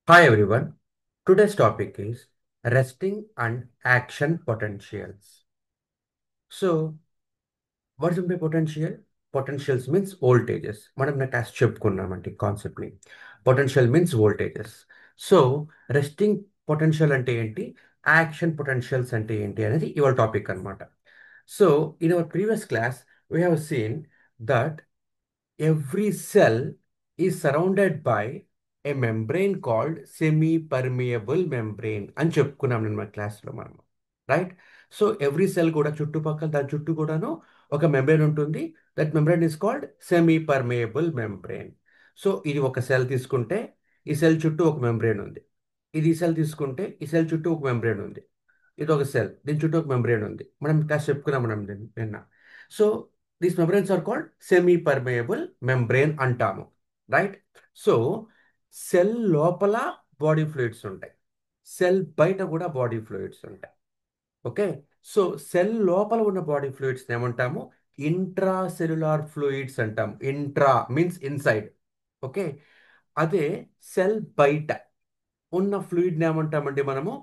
Hi everyone. Today's topic is resting and action potentials. So, what is the potential? Potentials means voltages. మనం test చెప్పుకున్నామండి కాన్సెప్ట్ని. Potential means voltages. So, resting potential అంటే ఏంటి? Action potentials అంటే ఏంటి అనేది ఇవాళ topic అన్నమాట. So, in our previous class we have seen that every cell is surrounded by a membrane called semi-permeable membrane అని చెప్పుకున్నాం నేను మన క్లాస్లో మనం రైట్. సో ఎవ్రీ సెల్ కూడా చుట్టుపక్కల దాని చుట్టూ కూడాను ఒక మెంబ్రెయిన్ ఉంటుంది. That membrane is called semi permeable membrane. So ఇది ఒక సెల్ తీసుకుంటే ఈ సెల్ చుట్టూ ఒక మెంబ్రెయిన్ ఉంది. ఇది ఈ సెల్ తీసుకుంటే ఈ సెల్ చుట్టూ ఒక మెంబ్రెయిన్ ఉంది. ఇది ఒక సెల్, దీని చుట్టూ ఒక మెంబ్రెయిన్ ఉంది. మనం క్లాస్ చెప్పుకున్నాం మనం నిన్న. So these membranes are called semi permeable membrane అంటాము, రైట్. సో సెల్ లోపల బాడీ ఫ్లూయిడ్స్ ఉంటాయి, సెల్ బయట కూడా బాడీ ఫ్లూయిడ్స్ ఉంటాయి. ఓకే. సో సెల్ లోపల ఉన్న బాడీ ఫ్లూయిడ్స్ ఏమంటాము? ఇంట్రా సెల్యులార్ ఫ్లూయిడ్స్ అంటాము. Intra means inside. ఓకే. అదే సెల్ బయట ఉన్న ఫ్లూయిడ్ని ఏమంటామండి మనము?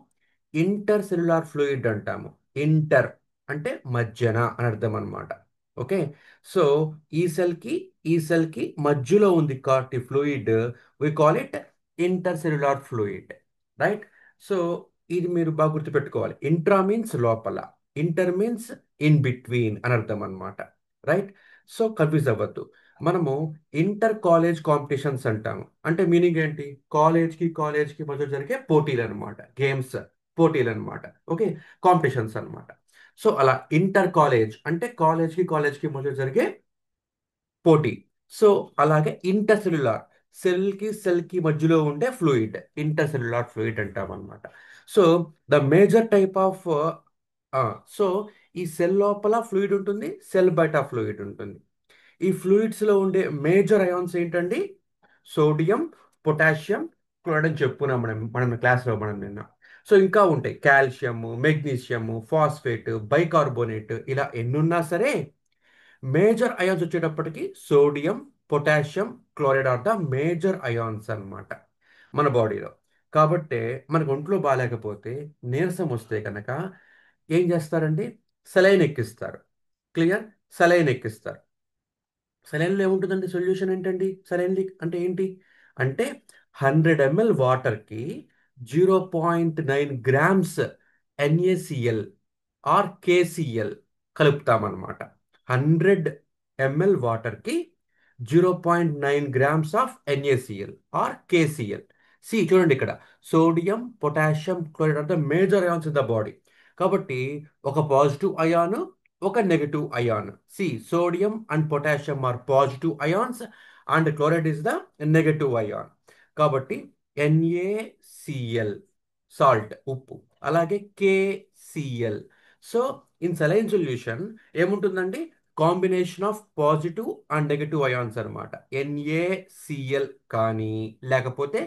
ఇంటర్ సెల్యులార్ ఫ్లూయిడ్ అంటాము. ఇంటర్ అంటే మధ్యన అని అర్థం అనమాట. ఓకే. సో ఈ సెల్కి మధ్యలో ఉంది కాబట్టి fluid, we call it inter cellular fluid, right. So ఇది మీరు బాగా గుర్తుపెట్టుకోవాలి. ఇంట్రా మీన్స్ లోపల, ఇంటర్ మీన్స్ ఇన్ బిట్వీన్ అని అర్థం అనమాట, రైట్. సో కన్ఫ్యూజ్ అవ్వద్దు. మనము ఇంటర్ కాలేజ్ కాంపిటీషన్స్ అంటాము. అంటే మీనింగ్ ఏంటి? కాలేజ్కి మధ్య జరిగే పోటీలు అనమాట, గేమ్స్ పోటీలు అనమాట. ఓకే. కాంపిటీషన్స్ అనమాట. సో అలా ఇంటర్ కాలేజ్ అంటే కాలేజ్కి మధ్య జరిగే పోటీ. సో అలాగే ఇంటర్ సెల్యులార్, సెల్కి మధ్యలో ఉండే ఫ్లూయిడ్ ఇంటర్ సెల్యులార్ ఫ్లూయిడ్ అంటాం అనమాట. So the major type of, so ఈ సెల్ లోపల ఫ్లూయిడ్ ఉంటుంది, సెల్ బయట ఫ్లూయిడ్ ఉంటుంది. ఈ ఫ్లూయిడ్స్లో ఉండే మేజర్ అయాన్స్ ఏంటండి? సోడియం, పొటాషియం, క్లోరైడ్ అని చెప్పుకున్నాం మనం క్లాస్లో మనం నిన్న. సో ఇంకా ఉంటాయి కాల్షియము, మెగ్నీషియము, ఫాస్ఫేట్, బైకార్బోనేట్, ఇలా ఎన్నున్నా సరే మేజర్ అయాన్స్ వచ్చేటప్పటికి sodium, potassium, chloride are the major ions అన్నమాట మన బాడీలో. కాబట్టి మనకు ఒంట్లో బాగాలేకపోతే, నీరసం వస్తే కనుక ఏం చేస్తారండి? సెలైన్ ఎక్కిస్తారు. క్లియర్. సెలైన్ ఎక్కిస్తారు. సెలైన్లో ఏముంటుందండి? సొల్యూషన్ ఏంటండి? సెలైన్ లీక్ అంటే ఏంటి? అంటే 100 ml వాటర్కి 0.9 grams NaCl ఆర్ కేసిఎల్ కలుపుతామన్నమాట. 100 ml వాటర్కి 0.9 grams of NaCl or KCl. See చూడండి ఇక్కడ, sodium, potassium, chloride are the major ions in the body. కాబట్టి ఒక పాజిటివ్ అయాన్, ఒక negative ion. See sodium and potassium are positive ions and chloride is the negative ion. కాబట్టి NaCl salt ఉప్పు, అలాగే KCl. So in saline solution ఏముంటుందండి? Combination of positive and negative ions అనమాట. NaCl కానీ లేకపోతే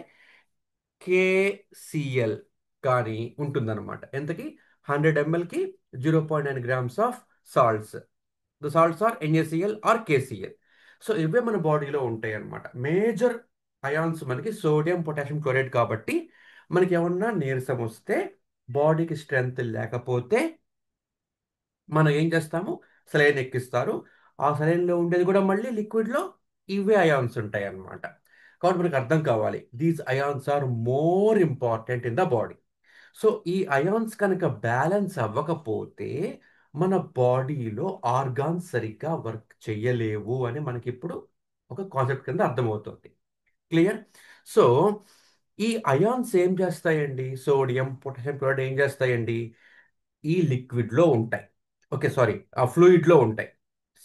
KCl కానీ ఉంటుందన్నమాట. ఎంతకి? 100 mlకి 0.9 grams of salts. The salts are NaCl or KCl. So ఇవే మన బాడీలో ఉంటాయి అన్నమాట. మేజర్ అయాన్స్ మనకి సోడియం, పొటాషియం, క్లోరైడ్. కాబట్టి మనకి ఏమన్నా నీరసం వస్తే, బాడీకి స్ట్రెంగ్త్ లేకపోతే మనం ఏం చేస్తాము? సెలైన్ ఎక్కిస్తారు. ఆ సెలైన్లో ఉండేది కూడా మళ్ళీ లిక్విడ్లో ఇవే అయాన్స్ ఉంటాయి అన్నమాట. కాబట్టి మనకు అర్థం కావాలి, these ions are more important in the body. So ఈ అయాన్స్ కనుక బ్యాలెన్స్ అవ్వకపోతే మన బాడీలో ఆర్గాన్స్ సరిగ్గా వర్క్ చేయలేవు అని మనకి ఇప్పుడు ఒక కాన్సెప్ట్ కింద అర్థమవుతుంది. క్లియర్. సో ఈ అయాన్స్ ఏం చేస్తాయండి? సోడియం, పొటాషియం, క్లోరైడ్ ఏం చేస్తాయండి? ఈ లిక్విడ్లో ఉంటాయి. ఓకే, సారీ, ఆ ఫ్లూయిడ్లో ఉంటాయి.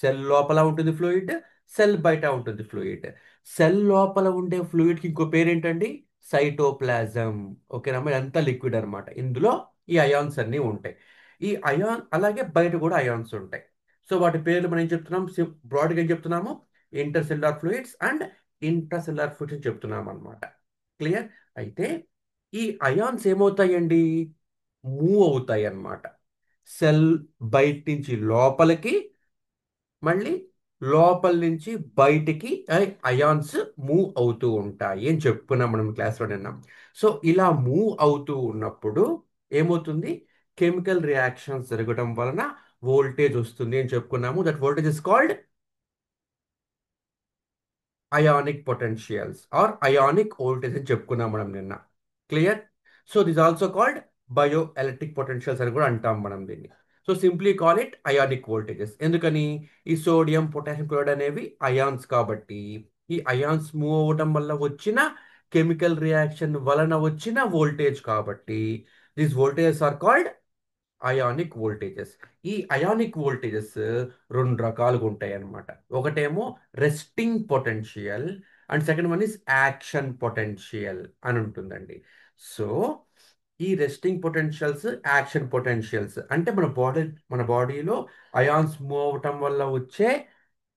సెల్ లోపల ఉంటుంది ఫ్లూయిడ్, సెల్ బయట ఉంటుంది ఫ్లూయిడ్. సెల్ లోపల ఉండే ఫ్లూయిడ్కి ఇంకో పేరేంటండి? సైటోప్లాజం. ఓకేనమ్మా, ఇదంతా లిక్విడ్ అనమాట. ఇందులో ఈ అయాన్స్ అన్నీ ఉంటాయి. ఈ అయాన్ అలాగే బయట కూడా అయాన్స్ ఉంటాయి. సో వాటి పేర్లు మనం ఏం చెప్తున్నాం? బ్రాడ్గా ఏం చెప్తున్నాము? Inter cellular fluids and intra cellular fluids అని చెప్తున్నాం అనమాట. క్లియర్. అయితే ఈ అయాన్స్ ఏమవుతాయండి? మూవ్ అవుతాయి అన్నమాట. సెల్ బయట నుంచి లోపలికి, మళ్ళీ లోపల నుంచి బయటికి అయాన్స్ మూవ్ అవుతూ ఉంటాయి అని చెప్పుకున్నాం మనం క్లాస్లో నిన్న. సో ఇలా మూవ్ అవుతూ ఉన్నప్పుడు ఏమవుతుంది? కెమికల్ రియాక్షన్స్ జరగడం వలన వోల్టేజ్ వస్తుంది అని చెప్పుకున్నాము. That voltage is called ionic potentials or ionic voltage అని చెప్పుకున్నాం మనం నిన్న. Clear? So this also called bio electric potentials అని కూడా అంటాం మనం దీన్ని. So simply call it ionic voltages. ఎందుకని? ఈ సోడియం పొటాషియం క్లోరైడ్ అనేవి అయాన్స్ కాబట్టి, ఈ అయాన్స్ మూవ్ అవ్వడం వల్ల వచ్చిన కెమికల్ రియాక్షన్ వలన వచ్చిన వోల్టేజ్ కాబట్టి these voltages are called ionic voltages. ఈ అయానిక్ వోల్టేజెస్ రెండు రకాలుగా ఉంటాయి అన్నమాట. ఒకటేమో resting potential and second one is action potential అని ఉంటుందండి. సో ఈ రెస్టింగ్ పొటెన్షియల్స్, యాక్షన్ పొటెన్షియల్స్ అంటే మన బాడీలో అయాన్స్ మూవ్ అవటం వల్ల వచ్చే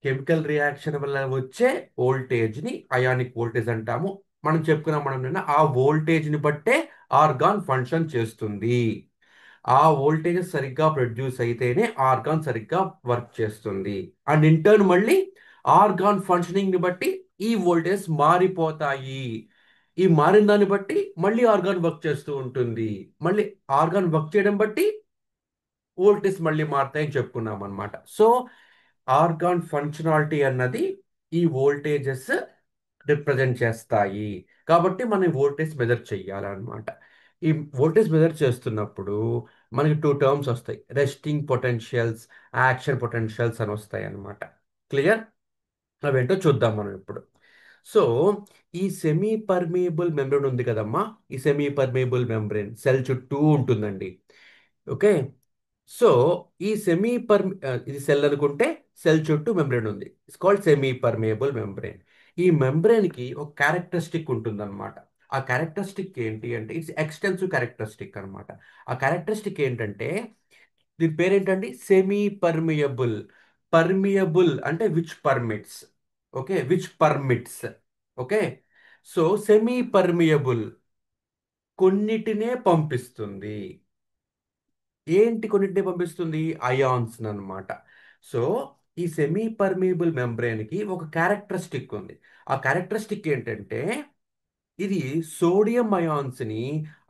కెమికల్ రియాక్షన్ వల్ల వచ్చే వోల్టేజ్ని అయానిక్ వోల్టేజ్ అంటాము. మనం చెప్పుకున్నాం మనం నిన్న, ఆ వోల్టేజ్ని బట్టే ఆర్గాన్ ఫంక్షన్ చేస్తుంది. ఆ వోల్టేజ్ సరిగ్గా ప్రొడ్యూస్ అయితేనే ఆర్గాన్ సరిగ్గా వర్క్ చేస్తుంది. అండ్ ఇంటర్న్ మళ్ళీ ఆర్గాన్ ఫంక్షనింగ్ ని బట్టి ఈ వోల్టేజ్ మారిపోతాయి. ఈ మారిన దాన్ని బట్టి మళ్ళీ ఆర్గాన్ వర్క్ చేస్తూ ఉంటుంది. మళ్ళీ ఆర్గాన్ వర్క్ చేయడం బట్టి వోల్టేజ్ మళ్ళీ మారుతాయని చెప్పుకున్నాం అనమాట. సో ఆర్గాన్ ఫంక్షనాలిటీ అన్నది ఈ వోల్టేజెస్ రిప్రజెంట్ చేస్తాయి. కాబట్టి మనం వోల్టేజ్ మెజర్ చెయ్యాలన్నమాట. ఈ వోల్టేజ్ మెజర్ చేస్తున్నప్పుడు మనకి టూ టర్మ్స్ వస్తాయి: రెస్టింగ్ పొటెన్షియల్స్, యాక్షన్ పొటెన్షియల్స్ అని వస్తాయి అన్నమాట. క్లియర్? అవేంటో చూద్దాం మనం ఇప్పుడు. సో ఈ సెమీ పర్మియబుల్ మెంబ్రేన్ ఉంది కదమ్మా, ఈ సెమీ పర్మియబుల్ మెంబ్రేన్ సెల్ చుట్టూ ఉంటుందండి. ఓకే. సో ఈ ఇది సెల్ అనుకుంటే సెల్ చుట్టూ మెంబ్రేన్ ఉంది. It's called semi permeable membrane. ఈ మెంబ్రేన్ కి ఒక క్యారెక్టరిస్టిక్ ఉంటుందన్నమాట. ఆ క్యారెక్టరిస్టిక్ ఏంటి అంటే ఇట్స్ ఎక్స్టెన్సివ్ క్యారెక్టరిస్టిక్ అన్నమాట. ఆ క్యారెక్టరిస్టిక్ ఏంటంటే దీని పేరేంటండి? Semi permeable. పర్మియబుల్ అంటే which permits. Okay, which permits. Okay. So semi permeable కొన్నిటినే పంపిస్తుంది. ఏంటి కొన్నింటిని పంపిస్తుంది? అయాన్స్ అన్నమాట. సో ఈ సెమీ పర్మియబుల్ మెంబ్రేన్ కి ఒక క్యారెక్టరిస్టిక్ ఉంది. ఆ క్యారెక్టరిస్టిక్ ఏంటంటే ఇది సోడియం అయాన్స్ ని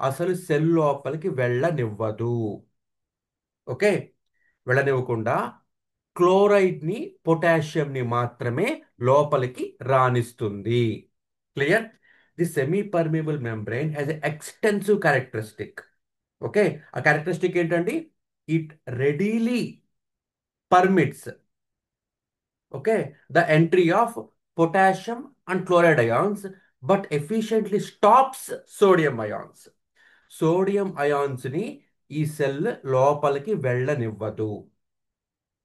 అసలు సెల్ లోపలికి వెళ్ళనివ్వదు. ఓకే. వెళ్ళనివ్వకుండా క్లోరైడ్ ని, పొటాషియం ని మాత్రమే లోపలికి రాణిస్తుంది. Clear? The semi permeable membrane has a extensive characteristic. Okay. ఆ క్యారెక్టరిస్టిక్ ఏంటండి? It readily permits, okay, the entry of potassium and chloride ions but efficiently stops sodium ions. Sodium ions ని ఈ cell లోపలికి వెళ్ళనివ్వదు.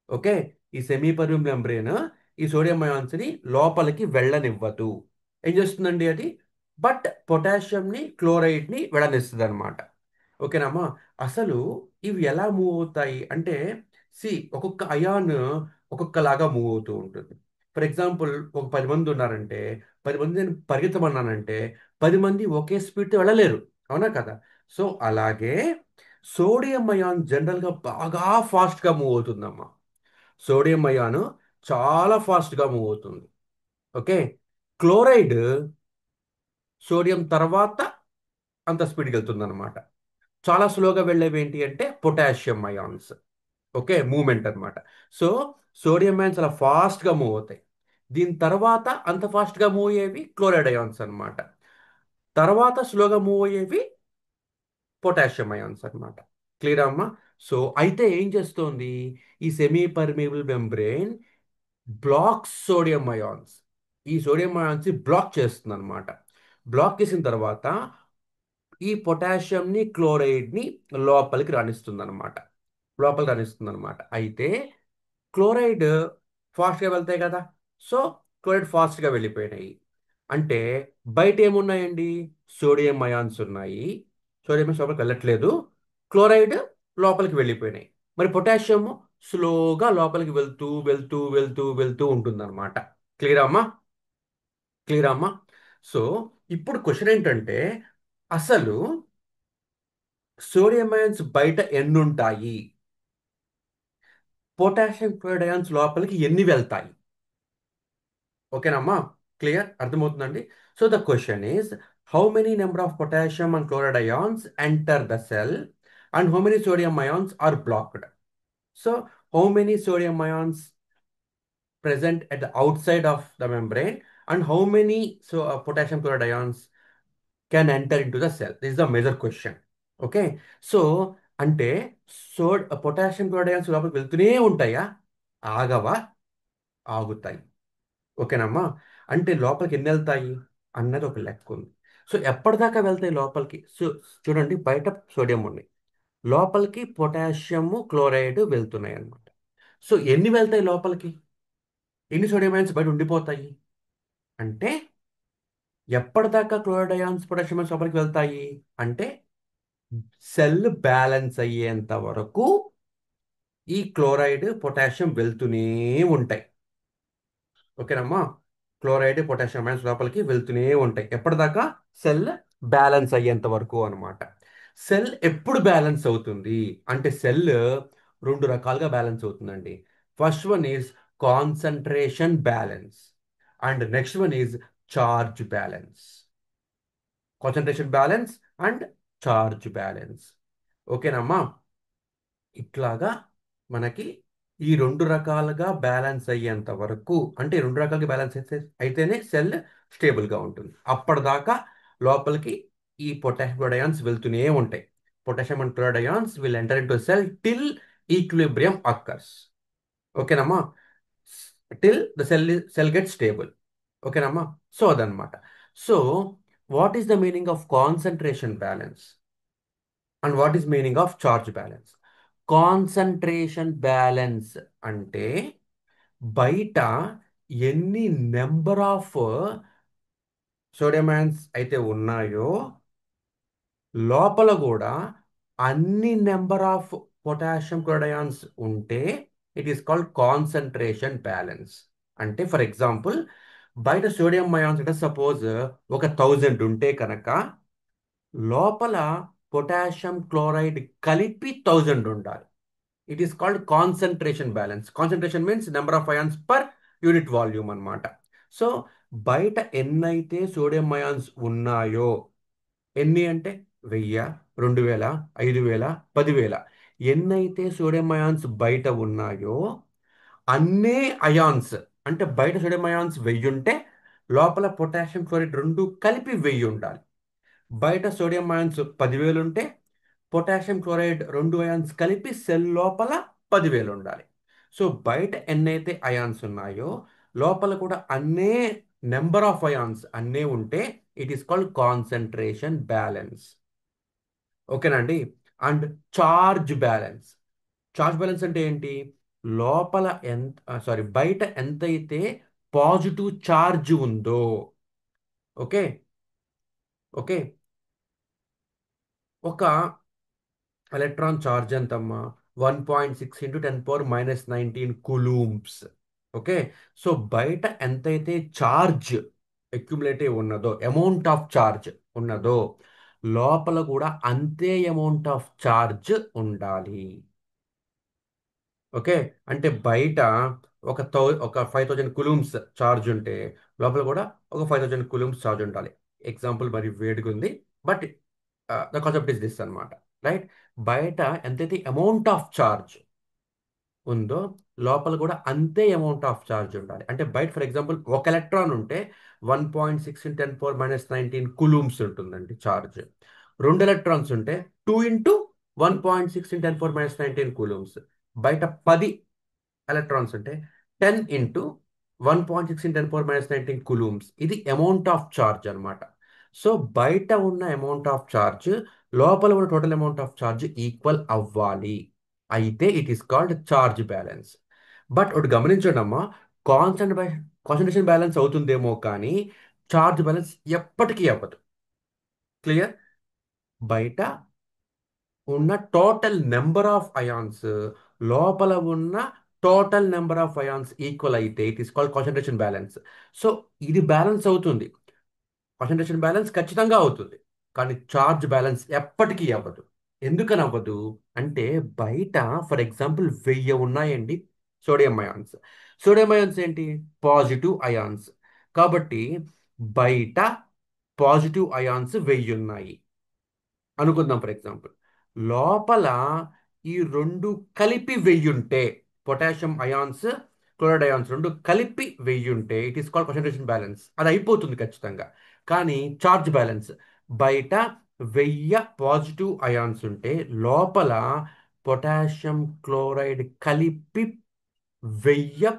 ఓకే. ఈ semipermeable membrane ఈ sodium ions ని లోపలికి వెళ్ళనివ్వదు. ఏం చేస్తుందండి అది? బట్ పొటాషియం ని, క్లోరైడ్ ని వెళ్ళనిస్తుంది అనమాట. ఓకేనమ్మా? అసలు ఇవి ఎలా మూవ్ అవుతాయి అంటే, ఒక్కొక్క అయాన్ ఒక్కొక్కలాగా మూవ్ అవుతూ ఉంటుంది. ఫర్ ఎగ్జాంపుల్, ఒక 10 మంది ఉన్నారంటే 10 మంది నేను పరిగెత్తమన్నానంటే 10 మంది ఒకే స్పీడ్తో వెళ్ళలేరు. అవునా కదా? సో అలాగే సోడియం అయాన్ జనరల్గా బాగా ఫాస్ట్గా మూవ్ అవుతుందమ్మా. సోడియం అయాన్ చాలా ఫాస్ట్గా మూవ్ అవుతుంది. ఓకే. క్లోరైడ్ సోడియం తర్వాత అంత స్పీడ్కి వెళ్తుంది అనమాట. చాలా స్లోగా వెళ్ళేవి ఏంటి అంటే పొటాషియం అయాన్స్. ఓకే, మూమెంట్ అన్నమాట. సో సోడియం అయాన్స్ అలా ఫాస్ట్గా మూవ్ అవుతాయి. దీని తర్వాత అంత ఫాస్ట్గా మూవ్ అయ్యేవి క్లోరైడ్ అయాన్స్ అన్నమాట. తర్వాత స్లోగా మూవ్ అయ్యేవి పొటాషియం అయాన్స్ అన్నమాట. క్లియర్ అమ్మా? సో అయితే ఏం చేస్తోంది ఈ semi permeable membrane? Blocks sodium ions. ఈ సోడియం అయాన్స్ బ్లాక్ చేస్తుంది అనమాట. బ్లాక్ చేసిన తర్వాత ఈ పొటాషియంని, క్లోరైడ్ని లోపలికి రాణిస్తుంది అనమాట. లోపలికి రాణిస్తుంది అనమాట. అయితే క్లోరైడ్ ఫాస్ట్గా వెళ్తాయి కదా. సో క్లోరైడ్ ఫాస్ట్గా వెళ్ళిపోయినాయి. అంటే బయట ఏమున్నాయండి? సోడియం అయాన్స్ ఉన్నాయి. సోడియం అయాన్స్ లోపలికి వెళ్ళట్లేదు. క్లోరైడ్ లోపలికి వెళ్ళిపోయినాయి. మరి పొటాషియం స్లోగా లోపలికి వెళ్తూ వెళ్తూ వెళ్తూ వెళ్తూ ఉంటుందన్నమాట. క్లియర్ అమ్మా? క్లియర్ అమ్మా? సో ఇప్పుడు క్వశ్చన్ ఏంటంటే అసలు సోడియం అయాన్స్ బయట ఎన్ని ఉంటాయి? పొటాషియం క్లోరైడ్ అయాన్స్ లోపలికి ఎన్ని వెళ్తాయి? ఓకేనమ్మా? క్లియర్, అర్థమవుతుందండి? So the question is, how many number of potassium and chloride ions enter the cell and how many sodium ions are blocked? So how many sodium ions present at the outside of the membrane and how many potassium chloride ions can enter into the cell? This is the major question. Okay. So అంటే potassium chloride ions లోపలికి వెళ్తూనే ఉంటాయా? ఆగవా? ఆగుతాయి. ఓకేనమ్మా? అంటే లోపలికి ఎన్ని వెళ్తాయి అన్నది ఒక లెక్క ఉంది. సో ఎప్పటిదాకా వెళ్తాయి లోపలికి? సో చూడండి, బయట సోడియం ఉన్నాయి, లోపలికి పొటాషియము క్లోరైడ్ వెళ్తున్నాయి అన్నమాట. సో ఎన్ని వెళ్తాయి లోపలికి? ఎన్ని సోడియం అయాన్స్ బయట ఉండిపోతాయి? అంటే ఎప్పటిదాకా క్లోరైడ్ అయాన్స్ పొటాషియం అయాన్స్ లోపలికి వెళ్తాయి అంటే సెల్ బ్యాలెన్స్ అయ్యేంత వరకు ఈ క్లోరైడ్ పొటాషియం వెళ్తూనే ఉంటాయి. ఓకేనమ్మా? క్లోరైడ్ పొటాషియం అయాన్స్ లోపలికి వెళ్తూనే ఉంటాయి ఎప్పటిదాకా? సెల్ బ్యాలెన్స్ అయ్యేంత వరకు అనమాట. సెల్ ఎప్పుడు బ్యాలెన్స్ అవుతుంది అంటే సెల్ రెండు రకాలుగా బ్యాలెన్స్ అవుతుందండి. First one is concentration balance and next one is charge balance. Concentration balance and charge balance. ఓకేనమ్మా? ఇట్లాగా మనకి ఈ రెండు రకాలుగా బ్యాలెన్స్ అయ్యేంత వరకు, అంటే ఈ రెండు రకాలుగా బ్యాలెన్స్ అయితేనే సెల్ స్టేబుల్గా ఉంటుంది. అప్పటిదాకా లోపలికి ఈ పొటాషియం క్లోరైడ్ అయాన్స్ వెళ్తూనే ఉంటాయి. Potassium and chloride ions will enter into cell till equilibrium occurs. ఓకేనమ్మా? Till the cell get stable. ఓకేనమ్మా? సో అదనమాట. So what is the meaning of concentration balance and what is meaning of charge balance? Concentration balance అంటే బయట ఎన్ని number of sodium ions అయితే ఉన్నాయో లోపల కూడా అన్ని number of potassium chloride ions ఉంటే it is called concentration balance. అంటే ఫర్ ఎగ్జాంపుల్, బయట సోడియం అయాన్స్ అంటే సపోజ్ ఒక 1000 ఉంటే కనుక లోపల పొటాషియం క్లోరైడ్ కలిపి 1000 ఉండాలి. It is called concentration balance. Concentration means number of ions per unit volume అన్నమాట. సో బయట ఎన్నైతే సోడియం అయాన్స్ ఉన్నాయో, ఎన్ని అంటే 1000, 2000, 5000, 10,000, ఎన్నైతే సోడియం అయాన్స్ బయట ఉన్నాయో అన్నే అయాన్స్, అంటే బయట సోడియం అయాన్స్ 1000 ఉంటే లోపల పొటాషియం క్లోరైడ్ రెండు కలిపి 1000 ఉండాలి. బయట సోడియం అయాన్స్ 10,000 ఉంటే పొటాషియం క్లోరైడ్ రెండు అయాన్స్ కలిపి సెల్ లోపల 10,000 ఉండాలి. సో బయట ఎన్నైతే అయాన్స్ ఉన్నాయో లోపల కూడా అన్నే నెంబర్ ఆఫ్ అయాన్స్ అన్నే ఉంటే it is called concentration balance. ఓకేనండి? And charge balance. Charge balance అంటే ఏంటి? లోపల ఎంత బయట ఎంతైతే పాజిటివ్ చార్జ్ ఉందో, ఓకే, ఓకే, ఒక ఎలక్ట్రాన్ చార్జ్ ఎంతమ్మా? 1.6 into 10 power - 19 coulombs. Okay. So బయట ఎంతైతే చార్జ్ అక్యుములేట్ అయి ఉన్నదో, అమౌంట్ ఆఫ్ చార్జ్ ఉన్నదో లోపల కూడా అంతే అమౌంట్ ఆఫ్ చార్జ్ ఉండాలి. ఓకే. అంటే బయట ఒక 5000 కులూమ్స్ చార్జ్ ఉంటే లోపల కూడా ఒక 5000 కులూమ్స్ చార్జ్ ఉండాలి. ఎగ్జాంపుల్ మరి వేడిగా ఉంది, but the concept is this అన్నమాట. రైట్? బయట ఎంతైతే అమౌంట్ ఆఫ్ చార్జ్ ఉందో లోపల కూడా అంతే అమౌంట్ ఆఫ్ చార్జ్ ఉండాలి. అంటే బయట ఫర్ ఎగ్జాంపుల్ ఒక ఎలక్ట్రాన్ ఉంటే 1.6 × 10 పవర్ - 19 కులూమ్స్ ఉంటుందండి చార్జ్. రెండు ఎలక్ట్రాన్స్ ఉంటే 2 × 1.6 × 10 పవర్ - 19 కూలూమ్స్. బయట 10 ఎలక్ట్రాన్స్ ఉంటే 10 ఇంటూ 1.6 × 10 పవర్ - 19 కులూమ్స్. ఇది అమౌంట్ ఆఫ్ చార్జ్ అన్నమాట. సో బయట ఉన్న అమౌంట్ ఆఫ్ చార్జ్ లోపల ఉన్న total amount of charge equal అవ్వాలి. అయితే it is called charge balance. But ఒకటి గమనించండి అమ్మా, కాన్సన్ట్రేషన్ బ్యాలెన్స్ అవుతుందేమో కానీ చార్జ్ బ్యాలెన్స్ ఎప్పటికీ అవ్వదు. క్లియర్? బయట ఉన్న టోటల్ నెంబర్ ఆఫ్ అయాన్స్ లోపల ఉన్న total number of ions equal అయితే it is called concentration balance. So ఇది బ్యాలెన్స్ అవుతుంది. కాన్సన్ట్రేషన్ బ్యాలెన్స్ ఖచ్చితంగా అవుతుంది, కానీ చార్జ్ బ్యాలెన్స్ ఎప్పటికీ అవ్వదు. ఎందుకని అవ్వదు అంటే బయట ఫర్ ఎగ్జాంపుల్ 1000 ఉన్నాయండి సోడియం అయాన్స్. సోడియం అయాన్స్ ఏంటి? Positive ions. కాబట్టి బయట పాజిటివ్ అయాన్స్ 1000 ఉన్నాయి అనుకుందాం. ఫర్ ఎగ్జాంపుల్ లోపల ఈ రెండు కలిపి 1000 ఉంటే, పొటాషియం అయాన్స్ క్లోరైడ్ అయాన్స్ రెండు కలిపి 1000 ఉంటే it is called concentration balance. అది అయిపోతుంది ఖచ్చితంగా. కానీ చార్జ్ బ్యాలెన్స్ బయట 1000 పాజిటివ్ అయాన్స్ ఉంటే లోపల పొటాషియం క్లోరైడ్ కలిపి 1000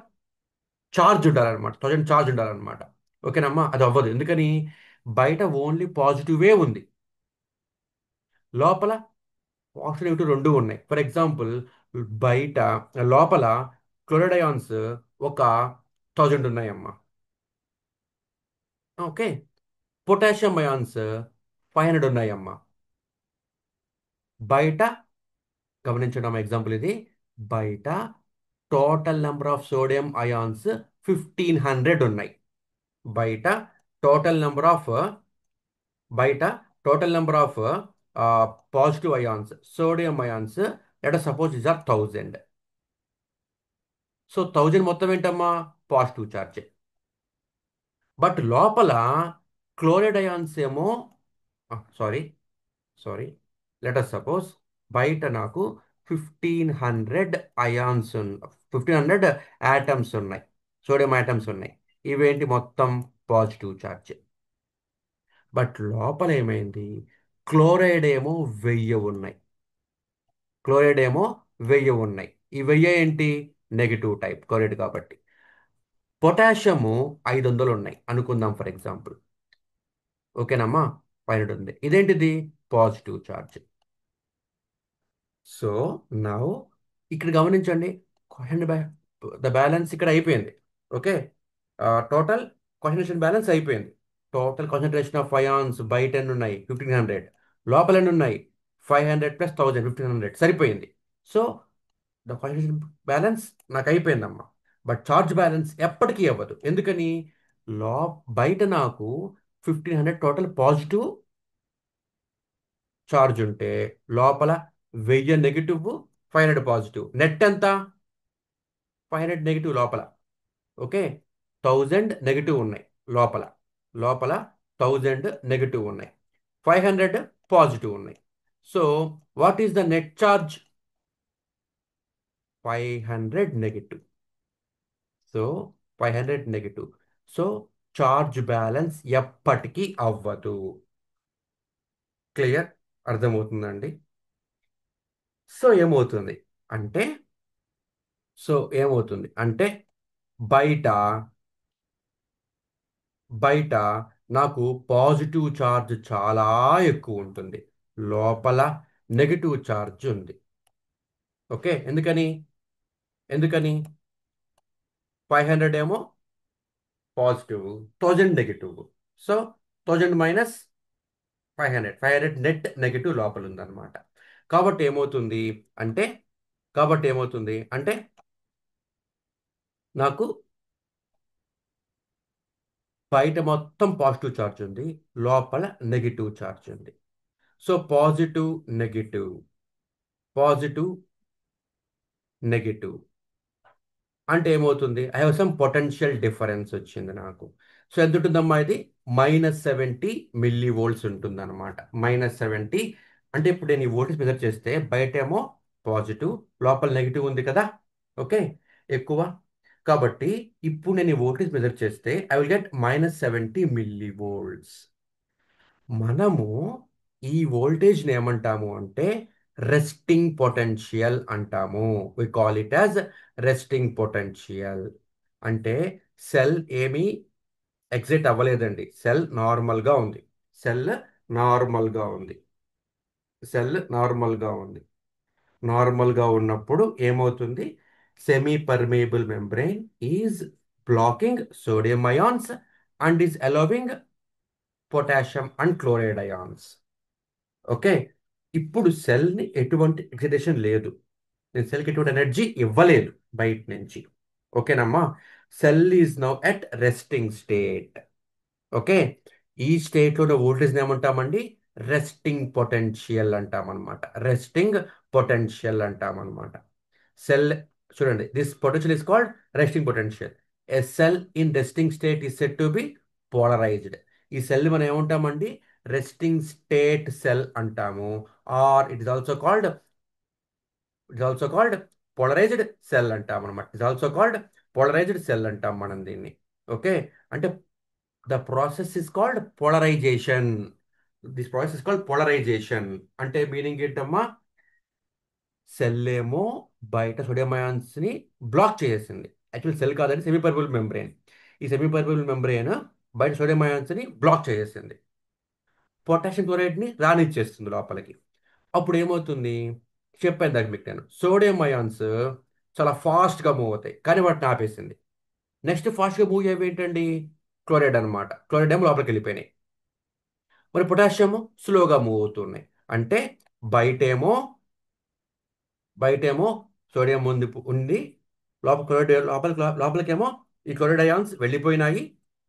చార్జ్ ఉండాలన్నమాట, 1000 చార్జ్ ఉండాలన్నమాట. ఓకేనమ్మా, అది అవ్వదు. ఎందుకని? బయట ఓన్లీ పాజిటివే ఉంది, లోపల పాజిటివ్ నెగిటివ్ రెండు ఉన్నాయి. ఫర్ ఎగ్జాంపుల్ బయట లోపల క్లోరైడ్ అయాన్స్ ఒక 1000 ఉన్నాయమ్మా. ఓకే. పొటాషియం అయాన్స్ 500 ఉన్నాయమ్మా. బయట గమనించడం ఎగ్జాంపుల్ ఇది. బయట total number of sodium ions 1500 ఉన్నాయి. బయట టోటల్ నెంబర్ ఆఫ్ బయట total number of positive ions sodium ions let suppose is are 1000. So 1000 మొత్తం ఏంటమ్మా? Positive charge. బట్ లోపల క్లోరైడ్ అయాన్స్ ఏమో, సారీ సారీ, లెటర్ సపోజ్ బయట నాకు 1500 అయాన్స్ 1500 యాటమ్స్ ఉన్నాయి, సోడియం యాటమ్స్ ఉన్నాయి. ఇవేంటి? మొత్తం పాజిటివ్ ఛార్జ్. బట్ లోపల ఏమైంది? క్లోరైడ్ ఏమో 1000 ఉన్నాయి. క్లోరైడ్ ఏమో 1000 ఉన్నాయి. ఈ 1000 ఏంటి? నెగిటివ్ టైప్ క్లోరైడ్ కాబట్టి. పొటాషియము 500 ఉన్నాయి అనుకుందాం ఫర్ ఎగ్జాంపుల్. ఓకేనమ్మా, పైన ఉంది. ఇదేంటిది? Positive charge. సో నౌ ఇక్కడ గమనించండి, క్వశ్చన్ ద బ్యాలెన్స్ ఇక్కడ అయిపోయింది. ఓకే. టోటల్ కాన్సన్ట్రేషన్ బ్యాలెన్స్ అయిపోయింది. టోటల్ కాన్సన్ట్రేషన్ ఆఫ్ అయాన్స్ బయట ఎన్ని ఉన్నాయి? 1500. లోపల ఎన్ని ఉన్నాయి? 500 ప్లస్ 1000 1500 సరిపోయింది. సో ద కాన్సన్ట్రేషన్ బ్యాలెన్స్ నాకు అయిపోయిందమ్మా. బట్ చార్జ్ బ్యాలెన్స్ ఎప్పటికీ అవ్వదు. ఎందుకని? లో బయట నాకు 1500 టోటల్ పాజిటివ్ చార్జ్ ఉంటే లోపల 1000 నెగిటివ్ 500 పాజిటివ్. నెట్ ఎంత? 500 నెగిటివ్ లోపల. ఓకే. 1000 నెగిటివ్ ఉన్నాయి లోపల. లోపల 1000 నెగిటివ్ ఉన్నాయి, 500 పాజిటివ్ ఉన్నాయి. So what is the net charge? 500 negative. So 500 negative. So charge balance ఎప్పటికీ అవ్వదు. క్లియర్? అర్థమవుతుందండి? సో ఏమవుతుంది అంటే సో ఏమవుతుంది అంటే బయట బయట నాకు పాజిటివ్ ఛార్జ్ చాలా ఎక్కువ ఉంటుంది, లోపల నెగిటివ్ ఛార్జ్ ఉంది. ఓకే. ఎందుకని 500 ఏమో positive, 1000 negative. So 1000 minus 500 net negative లోపల ఉందన్నమాట. కాబట్టి ఏమవుతుంది అంటే కాబట్టి ఏమవుతుంది అంటే నాకు బయట మొత్తం పాజిటివ్ ఛార్జ్ ఉంది, లోపల నెగిటివ్ ఛార్జ్ ఉంది. So positive negative, positive negative అంటే ఏమవుతుంది? I have some potential difference వచ్చింది నాకు. సో ఎంత ఉంటుందమ్మా ఇది? -70 mV ఉంటుంది అనమాట. -70 అంటే ఇప్పుడు నేను ఈ వోల్టేజ్ మెజర్ చేస్తే బయట ఏమో పాజిటివ్, లోపల నెగిటివ్ ఉంది కదా. ఓకే. ఎక్కువ. కాబట్టి ఇప్పుడు నేను ఈ వోల్టేజ్ మెజర్ చేస్తే ఐ విల్ గెట్ -70 mV. మనము ఈ వోల్టేజ్ని ఏమంటాము అంటే రెస్టింగ్ పొటెన్షియల్ అంటాము. We call it as resting potential. అంటే సెల్ ఏమీ ఎగ్జిట్ అవ్వలేదండి, సెల్ నార్మల్గా ఉంది. సెల్ నార్మల్గా ఉంది. సెల్ నార్మల్గా ఉంది. నార్మల్గా ఉన్నప్పుడు ఏమవుతుంది? Semi permeable membrane is blocking sodium ions and is allowing potassium and chloride ions. Okay. ఇప్పుడు సెల్ని ఎటువంటి ఎక్సైటేషన్ లేదు, నేను సెల్కి ఎటువంటి ఎనర్జీ ఇవ్వలేదు బయట నుంచి. ఓకేనమ్మా. Cell is now at resting state. Okay. ఈ స్టేట్లో వోల్టేజ్ని ఏమంటామండి? రెస్టింగ్ పొటెన్షియల్ అంటామన్నమాట. రెస్టింగ్ పొటెన్షియల్ అంటామన్నమాట. సెల్ చూడండి, this potential is called resting potential. A cell in resting state is said to be polarised. ఈ సెల్ మనం ఏమంటామండి? రెస్టింగ్ స్టేట్ సెల్ అంటాము. Or it is also called polarised cell అంటాం అనమాట. It's also called polarised cell అంటాం మనం దీన్ని. Okay. అంటే the process is called polarisation. This process is called polarization. అంటే మీనింగ్ ఏంటమ్మా? సెల్ ఏమో బయట సోడియం అయాన్స్ ని బ్లాక్ చేసేసింది. యాక్చువల్ సెల్ కాదండి, సెమీ పర్మియబుల్ మెంబ్రేన్. ఈ సెమీ పర్మియబుల్ మెంబ్రేన్ బయట సోడియం అయాన్స్ ని బ్లాక్ చేసేసింది. పొటాషియం క్లోరైడ్ ని రానిచ్చేస్తుంది లోపలికి. అప్పుడు ఏమవుతుంది? చెప్పాను దానికి మీకు నేను. సోడియం అయాన్స్ చాలా ఫాస్ట్గా మూవ్ అవుతాయి, కానీ వాటిని ఆపేసింది. నెక్స్ట్ ఫాస్ట్గా మూవ్ అయ్యేవి ఏంటండి? క్లోరైడ్ అనమాట. క్లోరైడ్ ఏమో లోపలికి వెళ్ళిపోయినాయి. మరి పొటాషియం స్లోగా మూవ్ అవుతున్నాయి. అంటే బయటేమో బయటేమో సోడియం ఉంది లోపల క్లోరైడ్ లోపలికేమో ఈ క్లోరైడ్ అయాన్స్ వెళ్ళిపోయినాయి.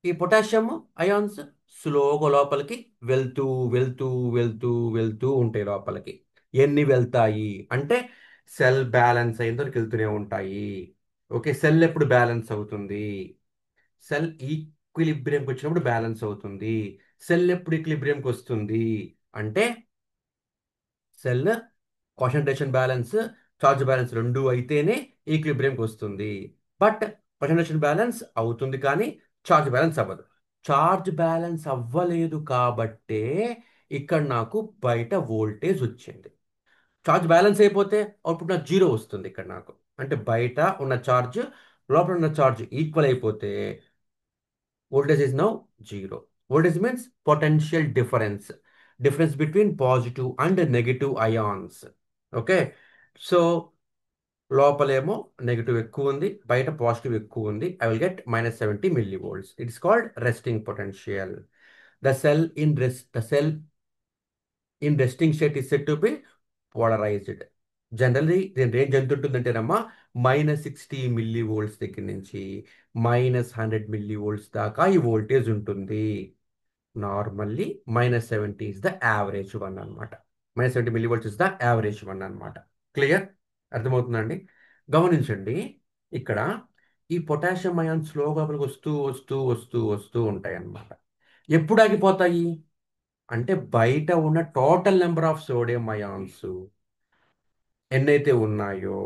ఈ పొటాషియం అయాన్స్ స్లోగా లోపలికి వెళ్తూ వెళ్తూ వెళ్తూ వెళ్తూ ఉంటాయి లోపలికి. ఎన్ని వెళ్తాయి అంటే సెల్ బ్యాలెన్స్ అయిన వరకు వెళ్తూనే ఉంటాయి. ఓకే. సెల్ ఎప్పుడు బ్యాలెన్స్ అవుతుంది? సెల్ ఈక్విలిబ్రియంకి వచ్చినప్పుడు బ్యాలెన్స్ అవుతుంది. సెల్ ఎప్పుడు ఈక్విలిబ్రియంకి వస్తుంది అంటే cell concentration balance, charge balance రెండు అయితేనే ఈక్విలిబ్రియంకి వస్తుంది. బట్ కాన్సన్ట్రేషన్ బ్యాలెన్స్ అవుతుంది కానీ చార్జ్ బ్యాలెన్స్ అవ్వదు. చార్జ్ బ్యాలెన్స్ అవ్వలేదు కాబట్టే ఇక్కడ నాకు బయట వోల్టేజ్ వచ్చింది. చార్జ్ బ్యాలెన్స్ అయిపోతే అవుట్పుట్ నాకు జీరో వస్తుంది ఇక్కడ నాకు. అంటే బయట ఉన్న ఛార్జ్ లోపల ఉన్న ఛార్జ్ ఈక్వల్ అయిపోతే voltage is now zero. Voltage means potential difference between positive and negative ions. Okay. So లోపలేమో నెగిటివ్ ఎక్కువ ఉంది, బయట పాజిటివ్ ఎక్కువ ఉంది. I will get -70 millivolts. It's called resting potential. The cell in resting state is set to be polarised. Generally దీని range ఎంత ఉంటుందంటేనమ్మా, -60 millivolts దగ్గర నుంచి -100 millivolts దాకా ఈ వోల్టేజ్ ఉంటుంది. Normally -70 is the average one అనమాట. -70 millivolts is the average one అనమాట. క్లియర్? అర్థమవుతుందండి? గమనించండి, ఇక్కడ ఈ పొటాషియం అయాన్ స్లోగా వస్తూ వస్తూ వస్తూ వస్తూ ఉంటాయి అన్నమాట. ఎప్పుడు ఆగిపోతాయి అంటే బయట ఉన్న total number of sodium ions ఎన్నైతే ఉన్నాయో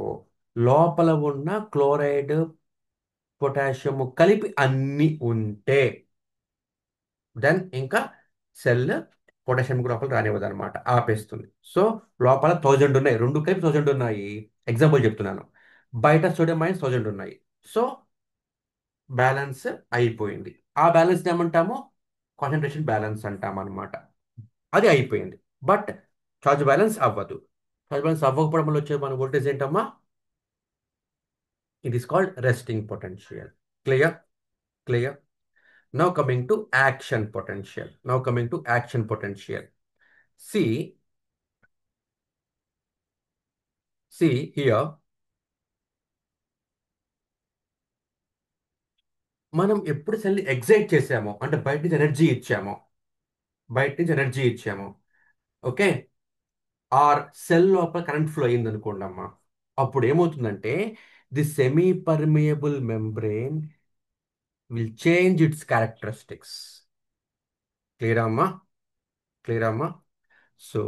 లోపల ఉన్న క్లోరైడ్ పొటాషియం కలిపి అన్ని ఉంటే దెన్ ఇంకా సెల్ పొటాషియం లోపల రానివ్వదు అనమాట, ఆపేస్తుంది. సో లోపల 1000 ఉన్నాయి, రెండు కలిపి 1000 ఉన్నాయి. ఎగ్జాంపుల్ చెప్తున్నాను. బయట సోడియం అయాన్స్ 1000 ఉన్నాయి. సో బ్యాలెన్స్ అయిపోయింది. ఆ బ్యాలెన్స్ ఏమంటాము? కాన్సన్ట్రేషన్ బ్యాలెన్స్ అంటాం అనమాట. అది అయిపోయింది. బట్ చార్జ్ బ్యాలెన్స్ అవ్వదు. చార్జ్ బ్యాలెన్స్ అవ్వకపోవడం వల్ల వచ్చే మన వోల్టేజ్ ఏంటమ్మా? It is called resting potential. Clear? Clear. Now coming to action potential. Now coming to action potential. See, see here, మనం ఎప్పుడు సెల్ని ఎగ్జైట్ చేసామో అంటే బయట నుంచి ఎనర్జీ ఇచ్చామో ఓకే, ఆర్ సెల్ లోపల కరెంట్ ఫ్లో అయింది అనుకోండి అమ్మా, అప్పుడు ఏమవుతుందంటే the semi permeable membrane will change it's characteristics. Clear అమ్మా? క్లియర్ అమ్మా? So